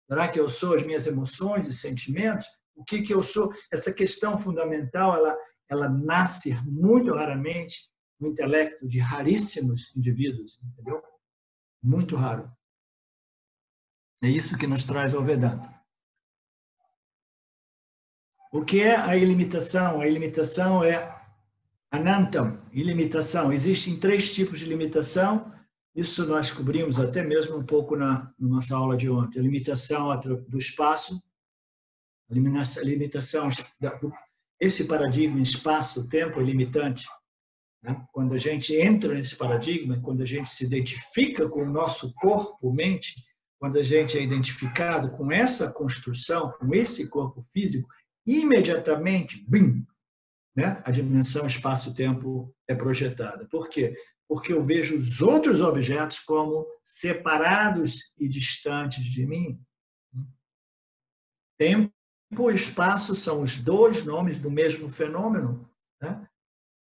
Será que eu sou as minhas emoções e sentimentos? O que eu sou? Essa questão fundamental, ela nasce muito raramente no intelecto de raríssimos indivíduos, entendeu? Muito raro. É isso que nos traz ao Vedanta. O que é a ilimitação? A ilimitação é Anantam, ilimitação. Existem 3 tipos de limitação. Isso nós cobrimos até mesmo um pouco na nossa aula de ontem. A limitação do espaço, a limitação, esse paradigma espaço-tempo é limitante. Né? Quando a gente entra nesse paradigma, quando a gente se identifica com o nosso corpo-mente, quando a gente é identificado com essa construção, com esse corpo físico, imediatamente, bim, né? A dimensão espaço-tempo é projetada. Por quê? Porque eu vejo os outros objetos como separados e distantes de mim. Tempo e espaço são os 2 nomes do mesmo fenômeno. Né?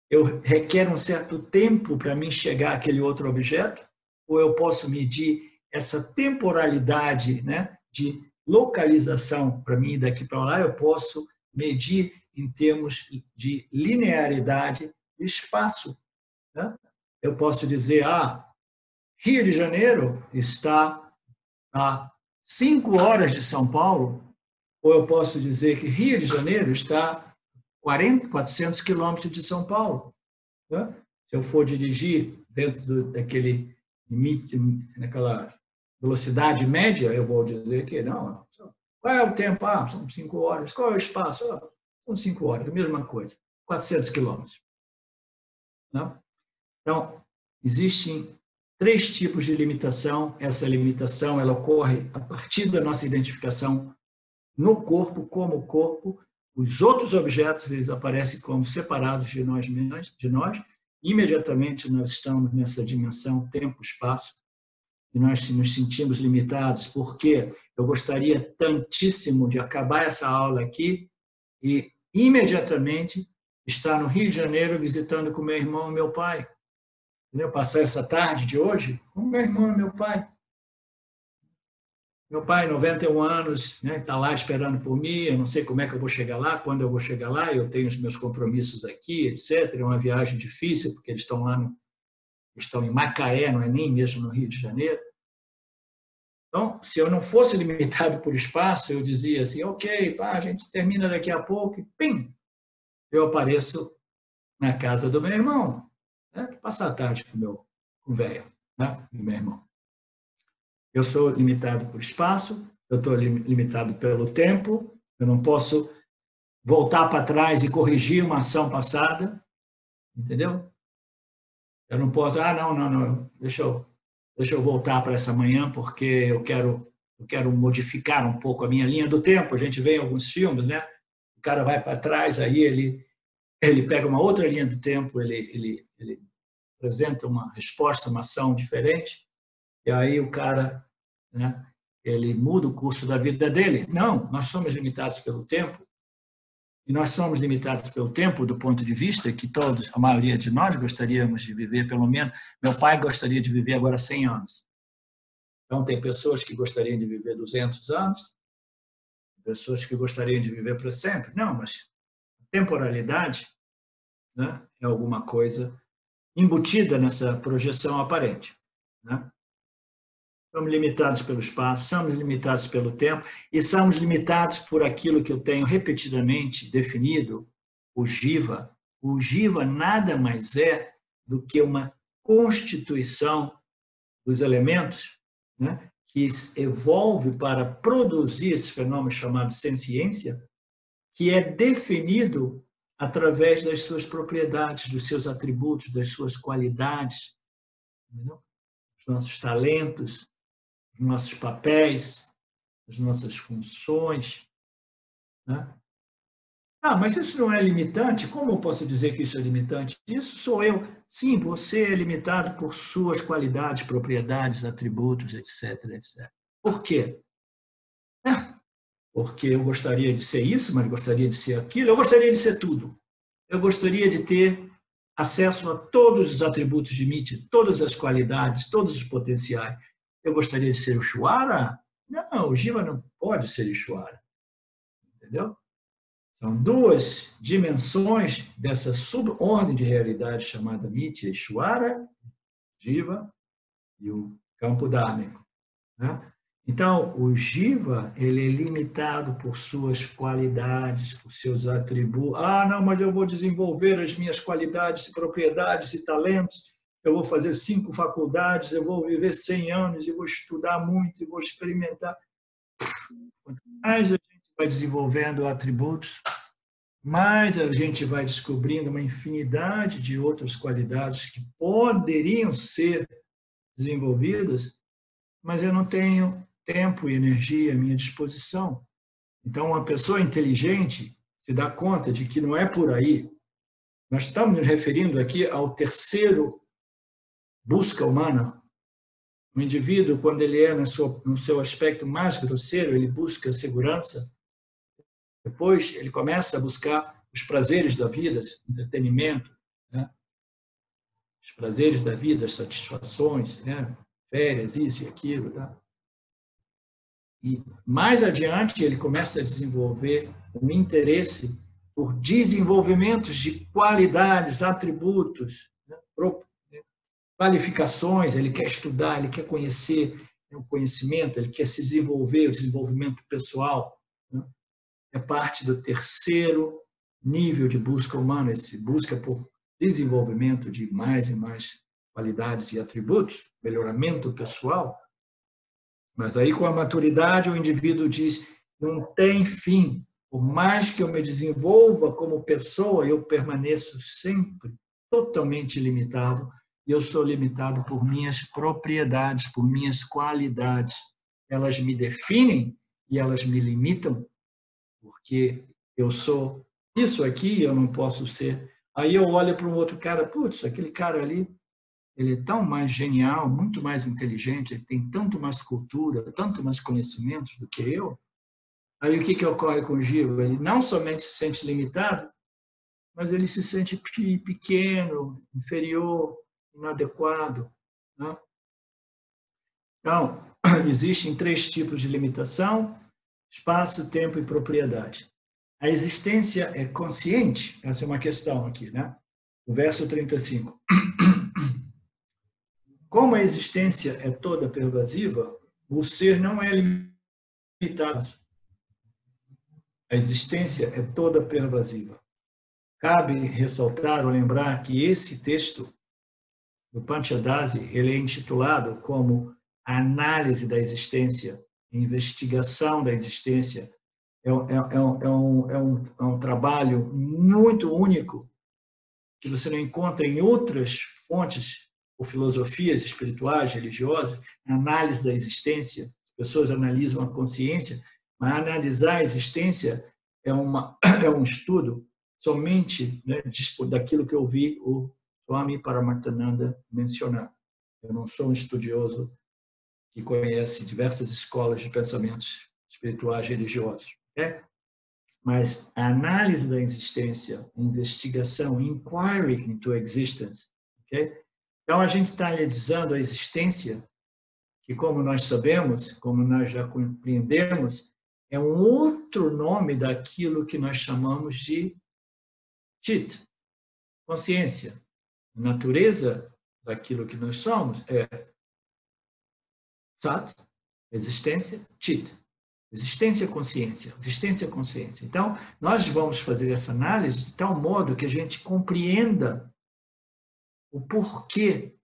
Eu requer um certo tempo para mim chegar àquele outro objeto, ou eu posso medir essa temporalidade, né, de localização para mim daqui para lá, eu posso medir em termos de linearidade de espaço. Né? Eu posso dizer, Rio de Janeiro está a 5 horas de São Paulo, ou eu posso dizer que Rio de Janeiro está 400 quilômetros de São Paulo. Né? Se eu for dirigir dentro daquele limite, naquela velocidade média, eu vou dizer que não. Qual é o tempo? São 5 horas. Qual é o espaço? São 5 horas, a mesma coisa. 400 quilômetros. Né? Então, existem 3 tipos de limitação. Essa limitação ela ocorre a partir da nossa identificação no corpo, como corpo. Os outros objetos eles aparecem como separados de nós. Imediatamente nós estamos nessa dimensão tempo-espaço e nós nos sentimos limitados, porque eu gostaria tantíssimo de acabar essa aula aqui e imediatamente estar no Rio de Janeiro visitando com meu irmão e meu pai. Entendeu? Passar essa tarde de hoje com meu irmão e meu pai. Meu pai, 91 anos, está lá esperando por mim, eu não sei como é que eu vou chegar lá, quando eu vou chegar lá, eu tenho os meus compromissos aqui, etc. É uma viagem difícil, porque eles estão lá, estão em Macaé, não é nem mesmo no Rio de Janeiro. Então, se eu não fosse limitado por espaço, eu dizia assim, ok, a gente termina daqui a pouco, e pim, eu apareço na casa do meu irmão, passar a tarde com o velho, meu irmão. Eu sou limitado por espaço, eu estou limitado pelo tempo, eu não posso voltar para trás e corrigir uma ação passada, entendeu? Eu não posso, não, deixa eu voltar para essa manhã porque eu quero modificar um pouco a minha linha do tempo. A gente vê em alguns filmes, né? O cara vai para trás, aí ele pega uma outra linha do tempo, ele apresenta uma resposta, uma ação diferente, e aí o cara, ele muda o curso da vida dele. Não, nós somos limitados pelo tempo, e nós somos limitados pelo tempo do ponto de vista que a maioria de nós gostaríamos de viver, pelo menos, meu pai gostaria de viver agora 100 anos. Então, tem pessoas que gostariam de viver 200 anos, pessoas que gostariam de viver para sempre. Não, mas a temporalidade é alguma coisa embutida nessa projeção aparente. Somos limitados pelo espaço, somos limitados pelo tempo e somos limitados por aquilo que eu tenho repetidamente definido, o jiva. O jiva nada mais é do que uma constituição dos elementos que evolve para produzir esse fenômeno chamado senciência, que é definido através das suas propriedades, dos seus atributos, das suas qualidades, dos nossos talentos, dos nossos papéis, das nossas funções. Mas isso não é limitante? Como eu posso dizer que isso é limitante? Isso sou eu. Sim, você é limitado por suas qualidades, propriedades, atributos, etc, etc. Por quê? Porque eu gostaria de ser isso, mas gostaria de ser aquilo. Eu gostaria de ser tudo. Eu gostaria de ter acesso a todos os atributos de Miti, todas as qualidades, todos os potenciais. Eu gostaria de ser o Ishwara? Não, o Jiva não pode ser Ishwara. Entendeu? São 2 dimensões dessa subordem de realidade chamada Miti, Ishwara, Jiva e o campo dármico. Então, o Jiva ele é limitado por suas qualidades, por seus atributos. Não, mas eu vou desenvolver as minhas qualidades, propriedades e talentos. Eu vou fazer 5 faculdades, eu vou viver 100 anos, eu vou estudar muito, eu vou experimentar. Quanto mais a gente vai desenvolvendo atributos, mais a gente vai descobrindo uma infinidade de outras qualidades que poderiam ser desenvolvidas, mas eu não tenho tempo e energia à minha disposição. Então, uma pessoa inteligente se dá conta de que não é por aí. Nós estamos nos referindo aqui ao terceiro busca humana. O indivíduo, quando ele é no seu aspecto mais grosseiro, ele busca segurança. Depois, ele começa a buscar os prazeres da vida, entretenimento, os prazeres da vida, as satisfações, férias, isso e aquilo. E mais adiante, ele começa a desenvolver um interesse por desenvolvimentos de qualidades, atributos, qualificações. Ele quer estudar, ele quer conhecer o conhecimento, ele quer se desenvolver, o desenvolvimento pessoal. é parte do terceiro nível de busca humana, esse busca por desenvolvimento de mais e mais qualidades e atributos, melhoramento pessoal. Mas aí, com a maturidade, o indivíduo diz, não tem fim. Por mais que eu me desenvolva como pessoa, eu permaneço sempre totalmente limitado. E eu sou limitado por minhas propriedades, por minhas qualidades. Elas me definem e elas me limitam, porque eu sou isso aqui, eu não posso ser. Aí eu olho para um outro cara, putz, aquele cara ali, ele é tão mais genial, muito mais inteligente, ele tem tanto mais cultura, tanto mais conhecimentos do que eu. Aí o que ocorre com o Gil? Ele não somente se sente limitado, mas ele se sente pequeno, inferior, inadequado, né? Então, existem 3 tipos de limitação: espaço, tempo e propriedade. A existência é consciente? Essa é uma questão aqui, né? O verso 35. Como a existência é toda pervasiva, o ser não é limitado. A existência é toda pervasiva. Cabe ressaltar ou lembrar que esse texto do Panchadasi, ele é intitulado como Análise da Existência, Investigação da Existência. É um trabalho muito único que você não encontra em outras fontes ou filosofias espirituais, religiosas. Análise da existência, pessoas analisam a consciência, mas analisar a existência é um estudo somente, né, daquilo que eu vi o Swami Paramarthananda mencionar. Eu não sou um estudioso que conhece diversas escolas de pensamentos espirituais e religiosos, okay? Mas a análise da existência, investigação, inquiry into existence, okay? Então a gente está analisando a existência, que, como nós sabemos, como nós já compreendemos, é um outro nome daquilo que nós chamamos de Chit, consciência. A natureza daquilo que nós somos é Sat, existência, Chit. Existência, consciência. Existência, consciência. Então, nós vamos fazer essa análise de tal modo que a gente compreenda o porquê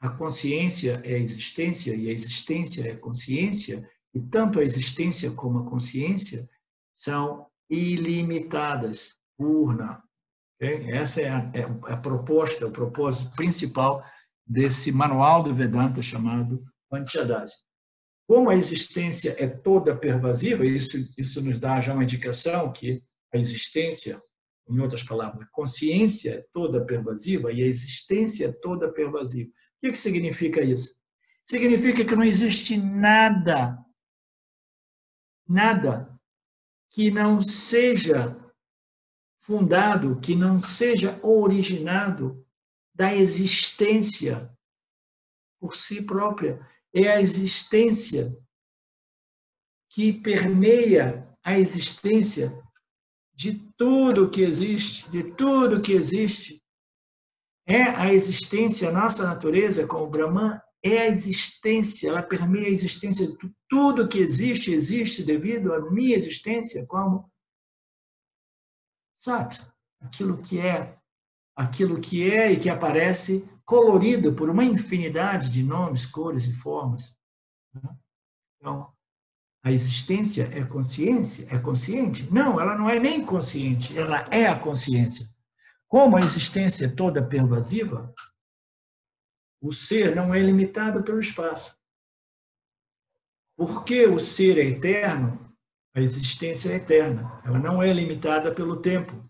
a consciência é a existência e a existência é a consciência, e tanto a existência como a consciência são ilimitadas, purna. Okay? Essa é a proposta, o propósito principal desse manual do Vedanta chamado Panchadasi. Como a existência é toda pervasiva, isso nos dá já uma indicação que a existência, em outras palavras, a consciência é toda pervasiva e a existência é toda pervasiva. O que significa isso? Significa que não existe nada que não seja fundado, que não seja originado da existência por si própria. É a existência que permeia a existência de tudo que existe, de tudo que existe. É a existência, a nossa natureza, como o Brahman, é a existência, ela permeia a existência de tudo que existe, existe devido à minha existência, como Sat, aquilo que é e que aparece colorido por uma infinidade de nomes, cores e formas. Então, a existência é consciência? É consciente? Não, ela não é nem consciente, ela é a consciência. Como a existência é toda pervasiva, o ser não é limitado pelo espaço. Porque o ser é eterno, a existência é eterna. Ela não é limitada pelo tempo.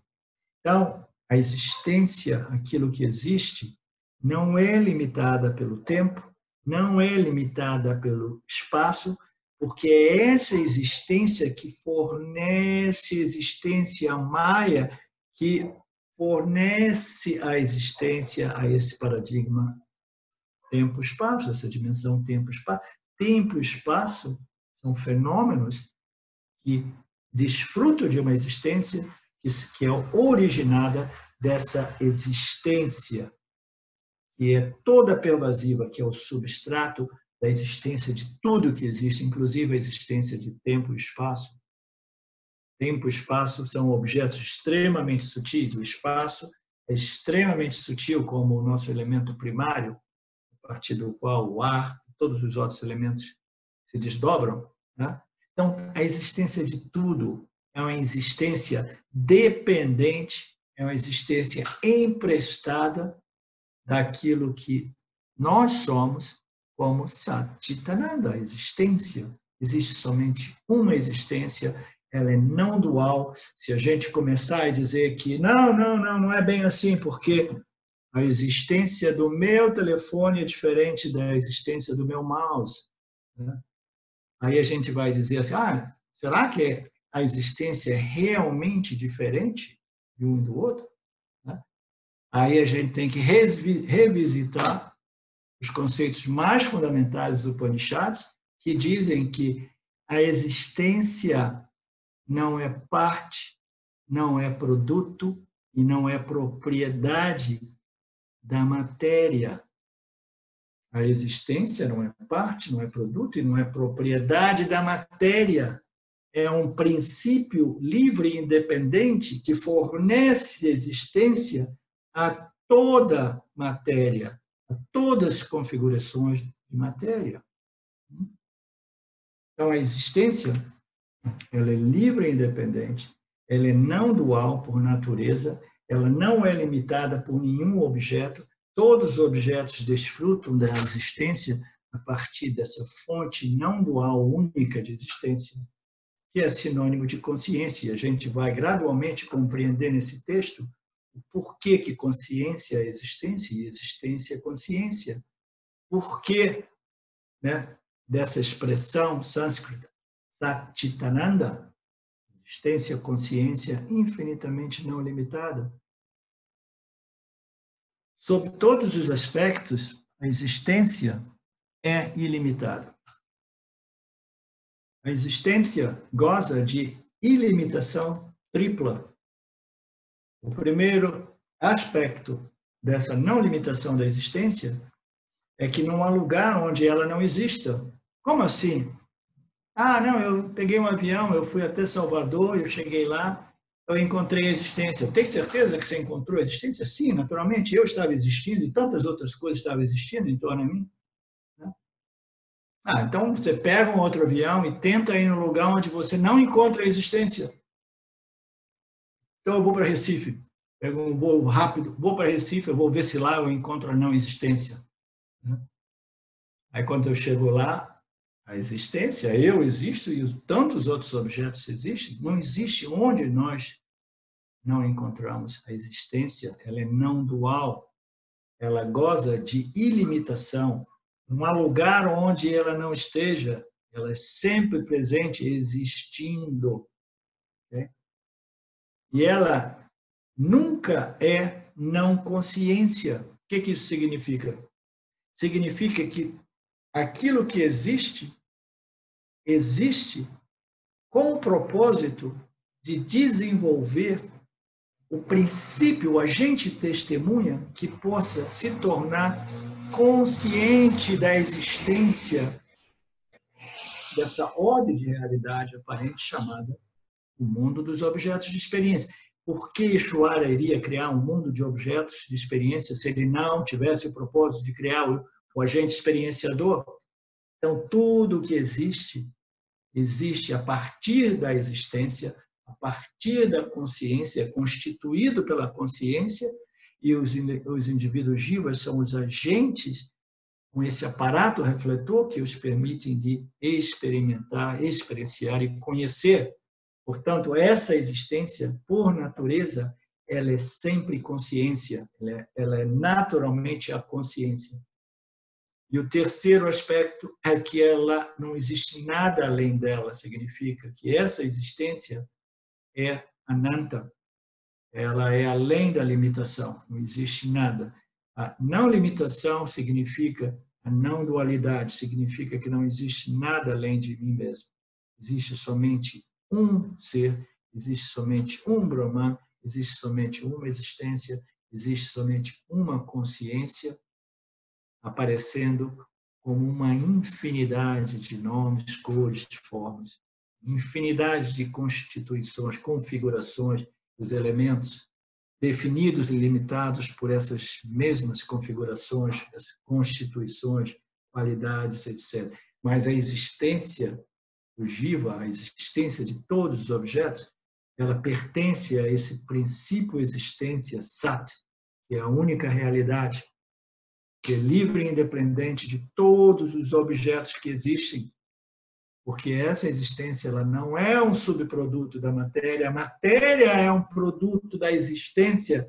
Então, a existência, aquilo que existe, não é limitada pelo tempo, não é limitada pelo espaço, porque é essa existência que fornece existência maya, que fornece a existência a esse paradigma tempo-espaço, essa dimensão tempo-espaço. Tempo e espaço são fenômenos que desfrutam de uma existência que é originada dessa existência, que é toda pervasiva, que é o substrato da existência de tudo que existe, inclusive a existência de tempo e espaço. Tempo e espaço são objetos extremamente sutis. O espaço é extremamente sutil como o nosso elemento primário, a partir do qual o ar, todos os outros elementos se desdobram, né? Então, a existência de tudo é uma existência dependente, é uma existência emprestada daquilo que nós somos como Satchitananda, a existência. Existe somente uma existência, ela é não dual. Se a gente começar a dizer que não é bem assim, porque a existência do meu telefone é diferente da existência do meu mouse, né? Aí a gente vai dizer assim, será que a existência é realmente diferente de um e do outro? Aí a gente tem que revisitar os conceitos mais fundamentais dos Upanishads, que dizem que a existência não é parte, não é produto e não é propriedade da matéria. A existência não é parte, não é produto e não é propriedade da matéria. É um princípio livre e independente que fornece existência a toda matéria, a todas as configurações de matéria. Então, a existência, ela é livre e independente, ela é não dual por natureza, ela não é limitada por nenhum objeto. Todos os objetos desfrutam da existência a partir dessa fonte não dual única de existência, que é sinônimo de consciência. E a gente vai gradualmente compreender nesse texto o porquê que consciência é existência e existência é consciência. Porquê, né, dessa expressão sânscrita, Satchitananda, existência, consciência infinitamente não limitada. Sob todos os aspectos, a existência é ilimitada. A existência goza de ilimitação tripla. O primeiro aspecto dessa não limitação da existência é que não há lugar onde ela não exista. Como assim? Eu peguei um avião, eu fui até Salvador, eu cheguei lá, eu encontrei a existência. Tem certeza que você encontrou a existência? Sim, naturalmente, eu estava existindo e tantas outras coisas estavam existindo em torno de mim. Então você pega um outro avião e tenta ir no lugar onde você não encontra a existência. Então eu vou para Recife, pego um voo rápido, vou para Recife, eu vou ver se lá eu encontro a não existência. Aí quando eu chego lá, a existência, eu existo e tantos outros objetos existem, não existe onde nós não encontramos a existência, ela é não dual, ela goza de ilimitação. Não há lugar onde ela não esteja, ela é sempre presente, existindo. Okay? E ela nunca é não consciência. O que isso significa? Significa que aquilo que existe com o propósito de desenvolver o princípio, o agente testemunha que possa se tornar consciente da existência dessa ordem de realidade aparente chamada o mundo dos objetos de experiência. Por que Ishvara iria criar um mundo de objetos de experiência se ele não tivesse o propósito de criar o agente experienciador? Então, tudo que existe a partir da existência, a partir da consciência, constituído pela consciência, e os indivíduos jivas são os agentes com esse aparato refletor que os permitem de experimentar, experienciar e conhecer. Portanto, essa existência, por natureza, ela é sempre consciência, ela é naturalmente a consciência. E o terceiro aspecto é que ela não existe nada além dela, significa que essa existência é ananta, ela é além da limitação, não existe nada. A não limitação significa a não dualidade, significa que não existe nada além de mim mesmo. Existe somente um ser, existe somente um Brahman, existe somente uma existência, existe somente uma consciência, aparecendo como uma infinidade de nomes, cores, formas. infinidade de constituições, configurações dos elementos, definidos e limitados por essas mesmas configurações, as constituições, qualidades, etc. Mas a existência do Jiva, a existência de todos os objetos, ela pertence a esse princípio existência Sat, que é a única realidade, que é livre e independente de todos os objetos que existem, porque essa existência ela não é um subproduto da matéria, a matéria é um produto da existência.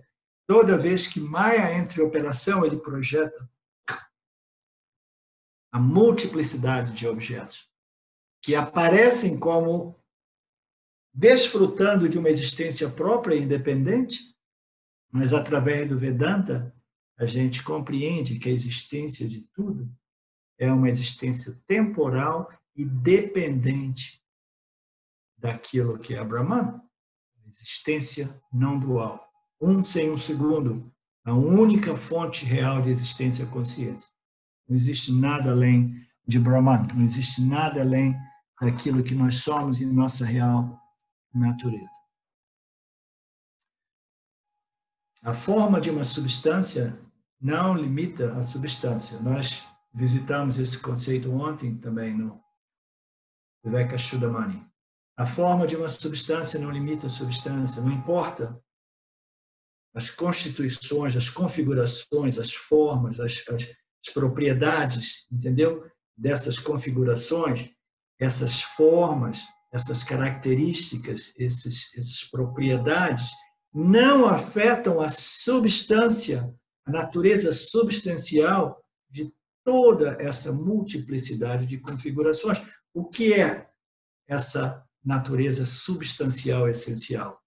Toda vez que Maya entra em operação, ele projeta a multiplicidade de objetos que aparecem como desfrutando de uma existência própria e independente, mas através do Vedanta a gente compreende que a existência de tudo é uma existência temporal e dependente daquilo que é Brahman, existência não dual. Um sem um segundo, a única fonte real de existência é consciência. Não existe nada além de Brahman, não existe nada além daquilo que nós somos em nossa real natureza. A forma de uma substância não limita a substância. Nós visitamos esse conceito ontem também no Vivekachudamani. A forma de uma substância não limita a substância, não importa as constituições, as configurações, as formas, as propriedades, entendeu? Dessas configurações, essas formas, essas características, essas propriedades não afetam a substância, a natureza substancial de toda essa multiplicidade de configurações. O que é essa natureza substancial essencial?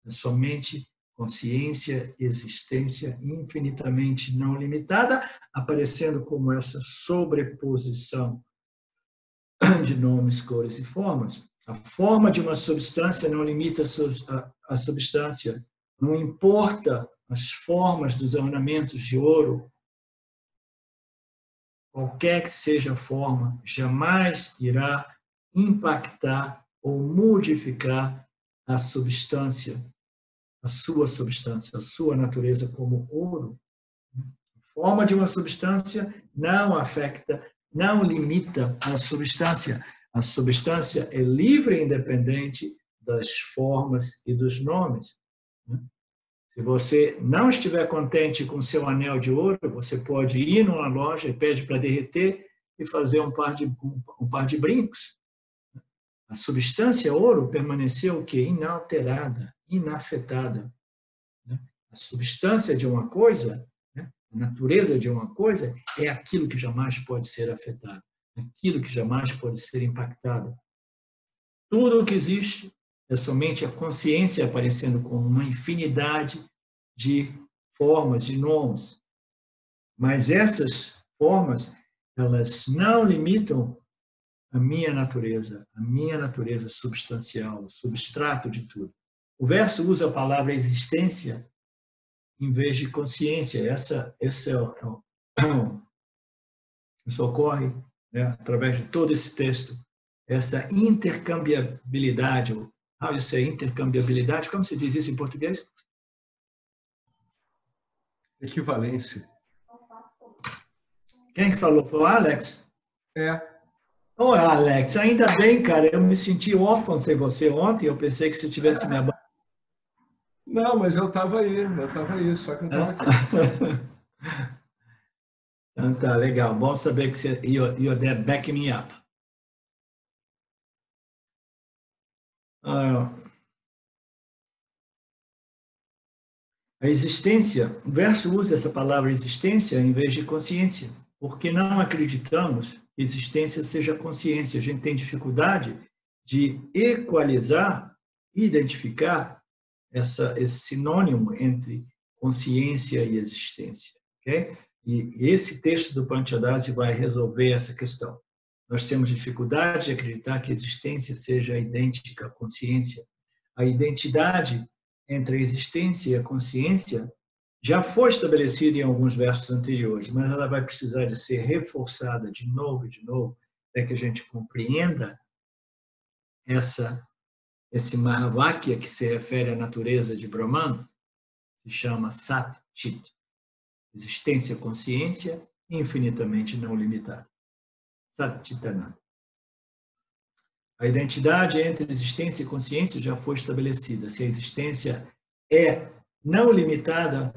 É somente consciência, existência infinitamente não limitada, aparecendo como essa sobreposição de nomes, cores e formas. A forma de uma substância não limita a substância. Não importa as formas dos ornamentos de ouro, qualquer que seja a forma, jamais irá impactar ou modificar a substância, a sua natureza como ouro. A forma de uma substância não afeta, não limita a substância. A substância é livre e independente das formas e dos nomes. Se você não estiver contente com seu anel de ouro, você pode ir numa loja e pede para derreter e fazer um par de brincos. A substância ouro permaneceu o quê? Inalterada, inafetada. A substância de uma coisa, a natureza de uma coisa é aquilo que jamais pode ser afetado, aquilo que jamais pode ser impactado. Tudo o que existe é somente a consciência aparecendo como uma infinidade de formas, de nomes. Mas essas formas, elas não limitam a minha natureza substancial, o substrato de tudo. O verso usa a palavra existência em vez de consciência. Isso ocorre, né, através de todo esse texto. Essa intercambiabilidade. Isso é intercambiabilidade? Como se diz isso em português? Equivalência. Quem que falou? Foi o Alex? É. Oi, Alex. Ainda bem, cara. Eu me senti órfão sem você ontem. Eu pensei que você tivesse me abandonado. Não, mas eu estava aí, só que eu estava aqui. Então tá, legal. Bom saber que você... You're there backing me up. A existência, o verso usa essa palavra existência em vez de consciência, porque não acreditamos que existência seja consciência. A gente tem dificuldade de equalizar, identificar esse sinônimo entre consciência e existência. Okay? E esse texto do Panchadasi vai resolver essa questão. Nós temos dificuldade de acreditar que a existência seja idêntica à consciência. A identidade entre a existência e a consciência já foi estabelecida em alguns versos anteriores, mas ela vai precisar de ser reforçada de novo e de novo, até que a gente compreenda esse Mahavakya, que se refere à natureza de Brahman, se chama Sat Chit, existência, consciência infinitamente não limitada. Sat Chitananda. A identidade entre existência e consciência já foi estabelecida. Se a existência é não limitada,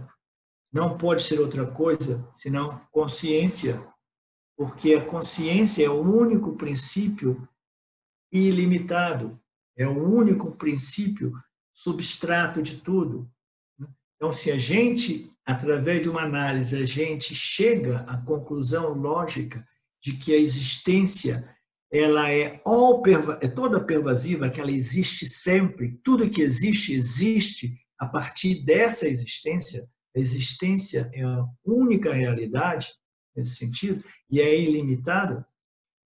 não pode ser outra coisa senão consciência, porque a consciência é o único princípio ilimitado, é o único princípio substrato de tudo. Então, se a gente, através de uma análise, a gente chega à conclusão lógica de que a existência ela é toda pervasiva, que ela existe sempre, tudo que existe, existe a partir dessa existência. A existência é a única realidade, nesse sentido, e é ilimitada,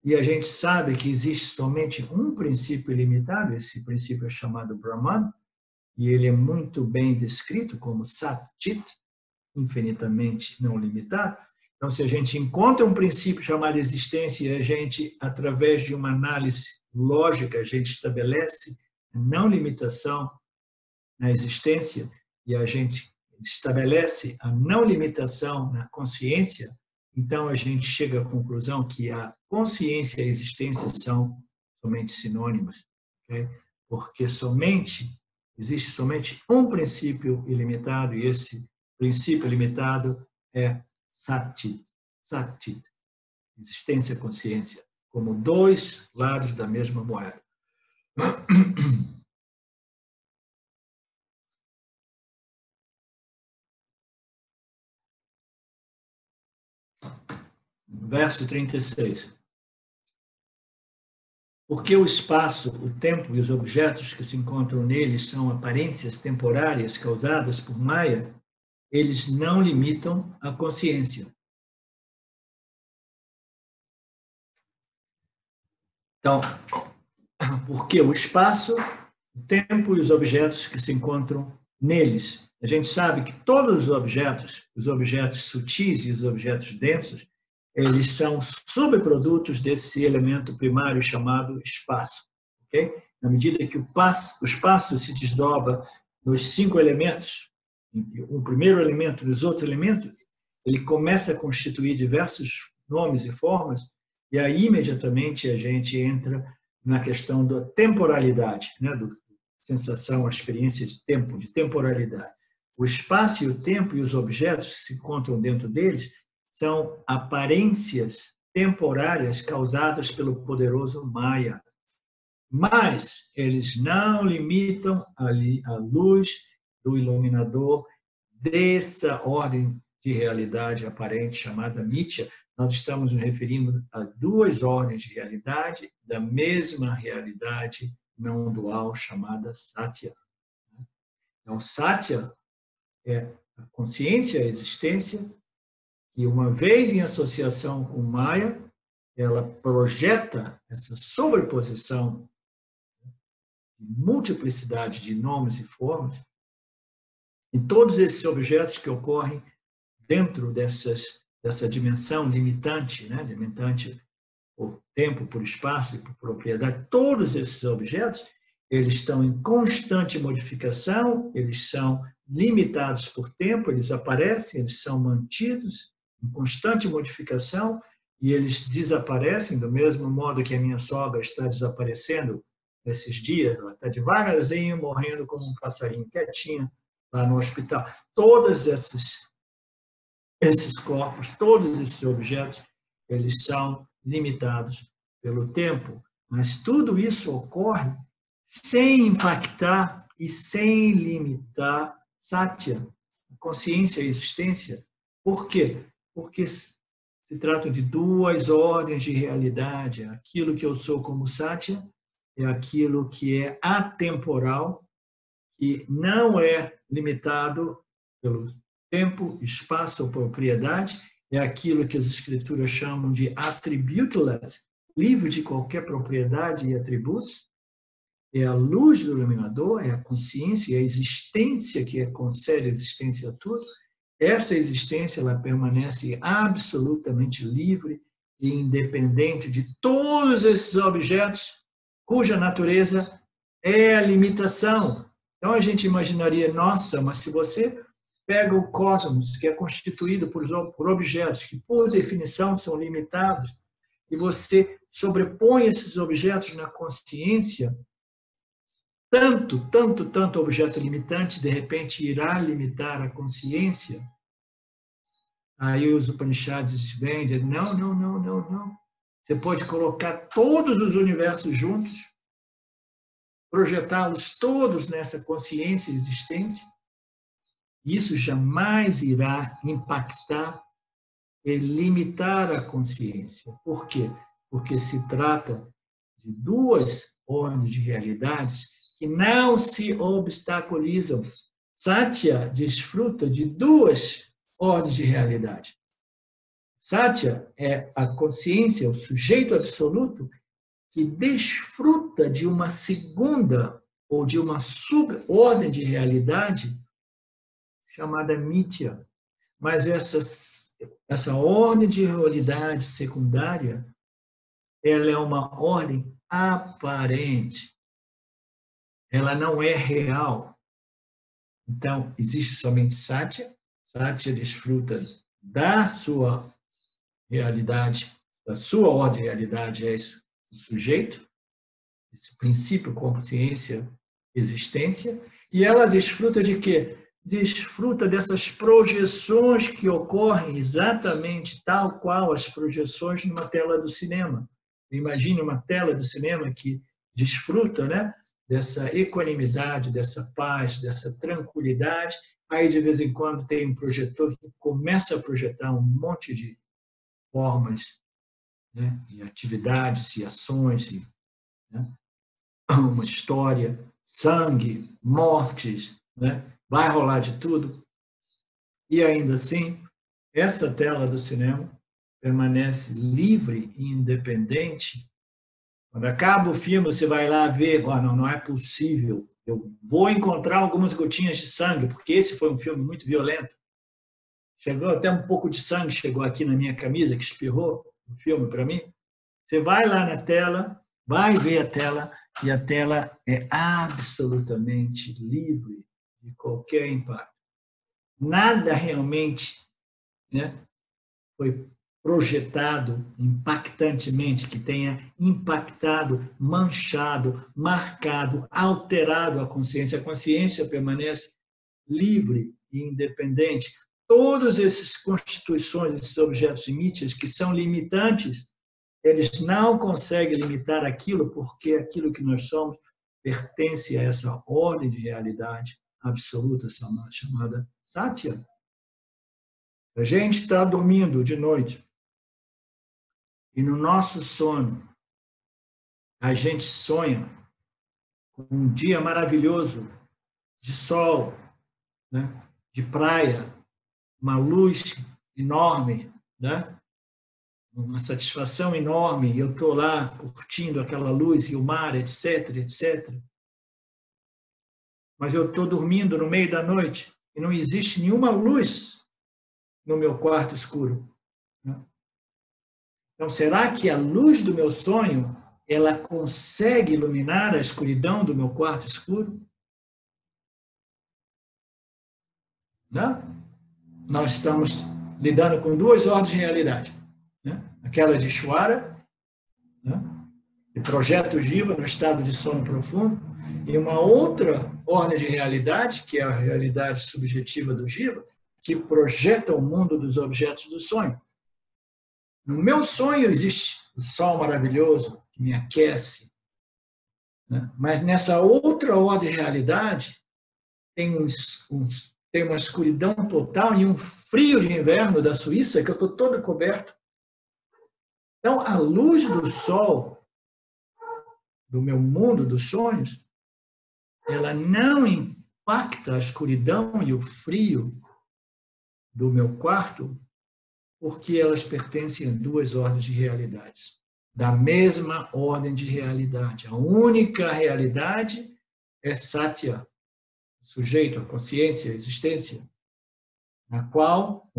e a gente sabe que existe somente um princípio ilimitado, esse princípio é chamado Brahman, e ele é muito bem descrito como Sat Chit, infinitamente não limitado. Então, se a gente encontra um princípio chamado existência e a gente, através de uma análise lógica, a gente estabelece a não limitação na existência e a gente estabelece a não limitação na consciência, então a gente chega à conclusão que a consciência e a existência são somente sinônimos, okay? Porque existe somente um princípio ilimitado e esse princípio ilimitado é Sat-Chit, existência e consciência, como dois lados da mesma moeda. Verso 36. Porque o espaço, o tempo e os objetos que se encontram neles são aparências temporárias causadas por Maya, eles não limitam a consciência. Então, porque o espaço, o tempo e os objetos que se encontram neles. A gente sabe que todos os objetos sutis e os objetos densos, eles são subprodutos desse elemento primário chamado espaço. Okay? Na medida que o espaço se desdobra nos 5 elementos, o primeiro elemento dos outros elementos, ele começa a constituir diversos nomes e formas, e aí imediatamente a gente entra na questão da temporalidade, né? Do sensação, a experiência de tempo, de temporalidade. O espaço e o tempo e os objetos que se encontram dentro deles são aparências temporárias causadas pelo poderoso Maya. Mas eles não limitam a luz do iluminador dessa ordem de realidade aparente chamada Mithya. Nós estamos nos referindo a duas ordens de realidade da mesma realidade não dual chamada Satya. Então, Satya é a consciência, a existência, que uma vez em associação com Maya, ela projeta essa sobreposição de multiplicidade de nomes e formas em todos esses objetos que ocorrem dentro dessa dimensão limitante, né? Limitante por tempo, por espaço e por propriedade. Todos esses objetos, eles estão em constante modificação, eles são limitados por tempo, eles aparecem, eles são mantidos em constante modificação e eles desaparecem do mesmo modo que a minha sogra está desaparecendo nesses dias, ela está devagarzinho, morrendo como um passarinho quietinho lá no hospital. Todos esses corpos, todos esses objetos, eles são limitados pelo tempo, mas tudo isso ocorre sem impactar e sem limitar Satya, a consciência e a existência. Por quê? Porque se trata de duas ordens de realidade. Aquilo que eu sou como Satya é aquilo que é atemporal, que não é limitado pelo tempo, espaço ou propriedade, é aquilo que as escrituras chamam de attributeless, livre de qualquer propriedade e atributos, é a luz do iluminador, é a consciência, é a existência que concede existência a tudo. Essa existência ela permanece absolutamente livre e independente de todos esses objetos cuja natureza é a limitação. Então a gente imaginaria, nossa, mas se você pega o cosmos, que é constituído por objetos que, por definição, são limitados, e você sobrepõe esses objetos na consciência, tanto objeto limitante, de repente, irá limitar a consciência. Aí os Upanishads vêm e dizem, não. Você pode colocar todos os universos juntos, projetá-los todos nessa consciência e existência. Isso jamais irá impactar e limitar a consciência. Por quê? Porque se trata de duas ordens de realidades que não se obstaculizam. Satya desfruta de duas ordens de realidade. Satya é a consciência, o sujeito absoluto, que desfruta de uma segunda ou de uma sub-ordem de realidade chamada Mithya. Mas essa ordem de realidade secundária, ela é uma ordem aparente. Ela não é real. Então, existe somente Satya. Satya desfruta da sua realidade, da sua ordem de realidade, é esse o sujeito, esse princípio, consciência, existência, e ela desfruta de quê? Desfruta dessas projeções que ocorrem exatamente tal qual as projeções numa tela do cinema. Imagine uma tela do cinema que desfruta, né, dessa equanimidade, dessa paz, dessa tranquilidade. Aí, de vez em quando, tem um projetor que começa a projetar um monte de formas, né, e atividades e ações, né, uma história, sangue, mortes, né, vai rolar de tudo. E ainda assim, essa tela do cinema permanece livre e independente. Quando acaba o filme, você vai lá ver, não é possível, eu vou encontrar algumas gotinhas de sangue, porque esse foi um filme muito violento. Chegou até um pouco de sangue, chegou aqui na minha camisa, que espirrou o filme para mim. Você vai lá na tela, vai ver a tela, e a tela é absolutamente livre de qualquer impacto. Nada realmente, né, foi projetado impactantemente, que tenha impactado, manchado, marcado, alterado a consciência. A consciência permanece livre e independente. Todas essas constituições, esses objetos mítias que são limitantes, eles não conseguem limitar aquilo, porque aquilo que nós somos pertence a essa ordem de realidade absoluta chamada Satya. A gente está dormindo de noite e no nosso sono a gente sonha com um dia maravilhoso de sol, né, de praia, uma luz enorme, né, uma satisfação enorme, e eu estou lá curtindo aquela luz e o mar, etc, etc. Mas eu estou dormindo no meio da noite e não existe nenhuma luz no meu quarto escuro. Então, será que a luz do meu sonho, ela consegue iluminar a escuridão do meu quarto escuro? Não? Nós estamos lidando com duas ordens de realidade. Né? Aquela de Ishvara, né, que projeta o Jiva no estado de sono profundo, e uma outra ordem de realidade, que é a realidade subjetiva do Jiva, que projeta o mundo dos objetos do sonho. No meu sonho existe o sol maravilhoso que me aquece, né? Mas nessa outra ordem de realidade tem uma escuridão total e um frio de inverno da Suíça que eu estou todo coberto. Então, a luz do sol do meu mundo dos sonhos, ela não impacta a escuridão e o frio do meu quarto, porque elas pertencem a duas ordens de realidades, da mesma ordem de realidade. A única realidade é Satya, o sujeito, a consciência, a existência, na qual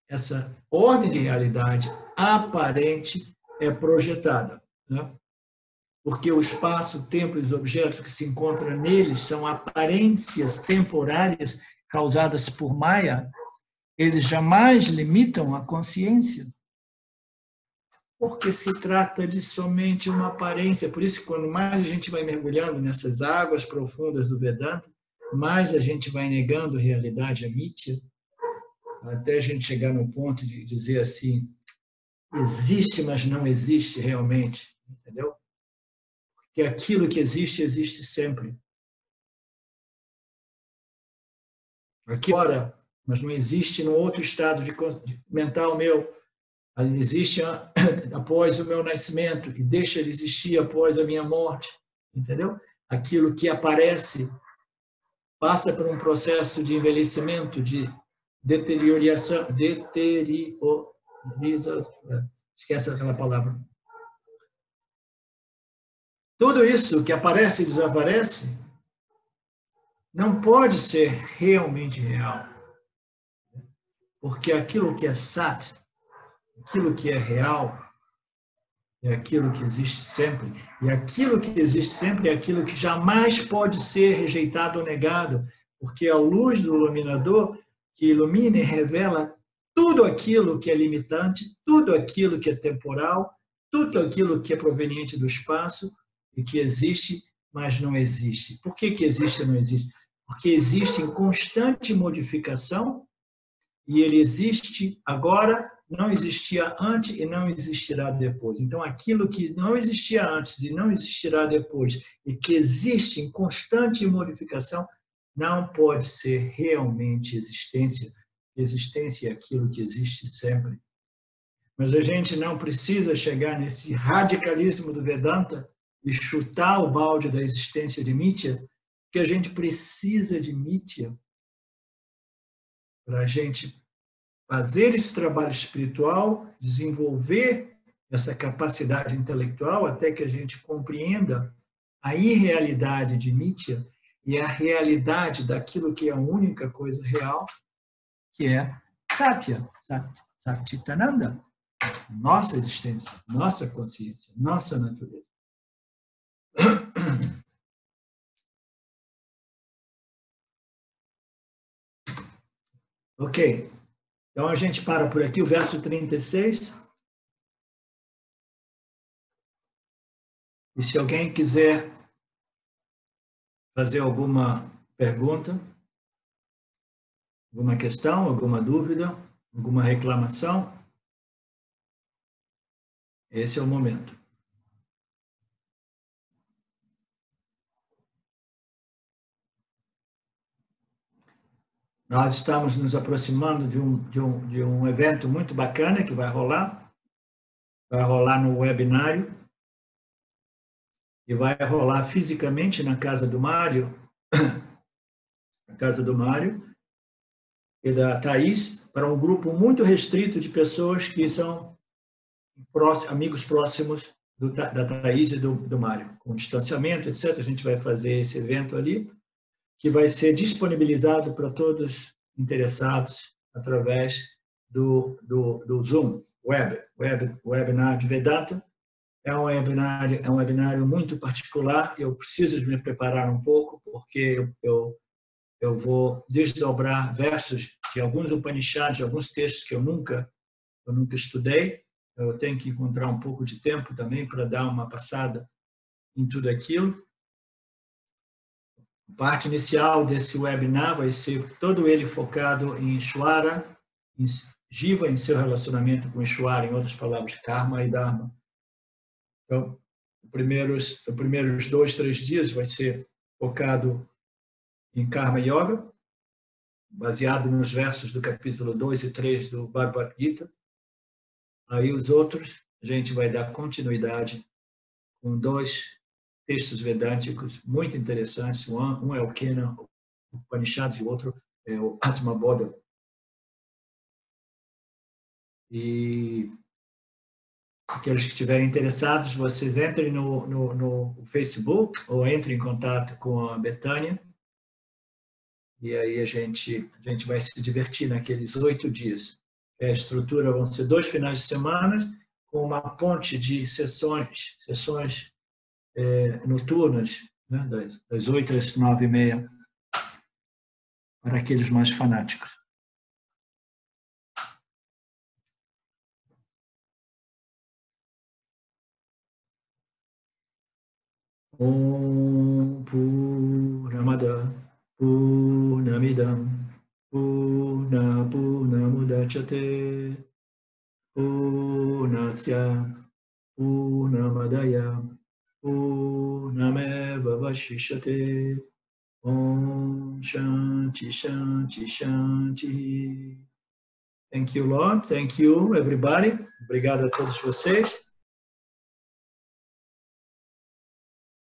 essa ordem de realidade aparente é projetada. né? Porque o espaço, o tempo e os objetos que se encontram neles são aparências temporárias causadas por Maya, eles jamais limitam a consciência. Porque se trata de somente uma aparência. Por isso, quando mais a gente vai mergulhando nessas águas profundas do Vedanta, mais a gente vai negando a realidade, a mithya, até a gente chegar no ponto de dizer assim, existe, mas não existe realmente, entendeu? Porque aquilo que existe, existe sempre. Aqui agora, mas não existe no outro estado mental meu. Existe após o meu nascimento e deixa de existir após a minha morte, entendeu? Aquilo que aparece passa por um processo de envelhecimento, de deterioração, esquece aquela palavra. Tudo isso que aparece e desaparece não pode ser realmente real. Porque aquilo que é sat, aquilo que é real, é aquilo que existe sempre. E aquilo que existe sempre é aquilo que jamais pode ser rejeitado ou negado, porque a luz do iluminador que ilumina e revela tudo aquilo que é limitante, tudo aquilo que é temporal, tudo aquilo que é proveniente do espaço e que existe, mas não existe. Por que existe e não existe? Porque existe em constante modificação e ele existe agora, não existia antes e não existirá depois. Então, aquilo que não existia antes e não existirá depois e que existe em constante modificação não pode ser realmente existência. Existência é aquilo que existe sempre. Mas a gente não precisa chegar nesse radicalismo do Vedanta e chutar o balde da existência de mithya, porque a gente precisa de mithya para a gente fazer esse trabalho espiritual, desenvolver essa capacidade intelectual até que a gente compreenda a irrealidade de mithya e a realidade daquilo que é a única coisa real, que é Satya, Satchitananda, nossa existência, nossa consciência, nossa natureza. Ok. Então, a gente para por aqui, o verso 36. E se alguém quiser fazer alguma pergunta, alguma questão, alguma dúvida, alguma reclamação, esse é o momento. Nós estamos nos aproximando de um evento muito bacana que vai rolar. Vai rolar no webinário. E vai rolar fisicamente na casa do Mário. Na casa do Mário e da Thaís, para um grupo muito restrito de pessoas que são amigos próximos da Thaís e do Mário. Com distanciamento, etc. A gente vai fazer esse evento ali, que vai ser disponibilizado para todos interessados através do Zoom, webinar de Vedanta. É um webinário muito particular. Eu preciso de me preparar um pouco, porque eu vou desdobrar versos de alguns Upanishads, de alguns textos que eu nunca estudei. Eu tenho que encontrar um pouco de tempo também para dar uma passada em tudo aquilo. A parte inicial desse webinar vai ser todo ele focado em Ishvara, em Jiva, em seu relacionamento com Ishvara, em outras palavras, Karma e Dharma. Então, os primeiros 2, 3 dias vai ser focado em Karma Yoga, baseado nos versos do capítulo 2 e 3 do Bhagavad Gita. Aí os outros, a gente vai dar continuidade com 2 textos vedânticos muito interessantes. Um é o Kena Upanishads e o outro é o Atma Bodha. E aqueles que estiverem interessados, vocês entrem no Facebook ou entrem em contato com a Betânia. E aí a gente vai se divertir naqueles 8 dias. A estrutura vão ser 2 finais de semana com uma ponte de sessões noturnas, né, das 8 às 9h30, para aqueles mais fanáticos. Om Purnamada Purnamidam Purnamudachyate Purnasya Purnamadaya Purnameva Vashishyate. Om Shanti Shanti Shanti. Thank you, Lord. Thank you, everybody. Obrigado a todos vocês.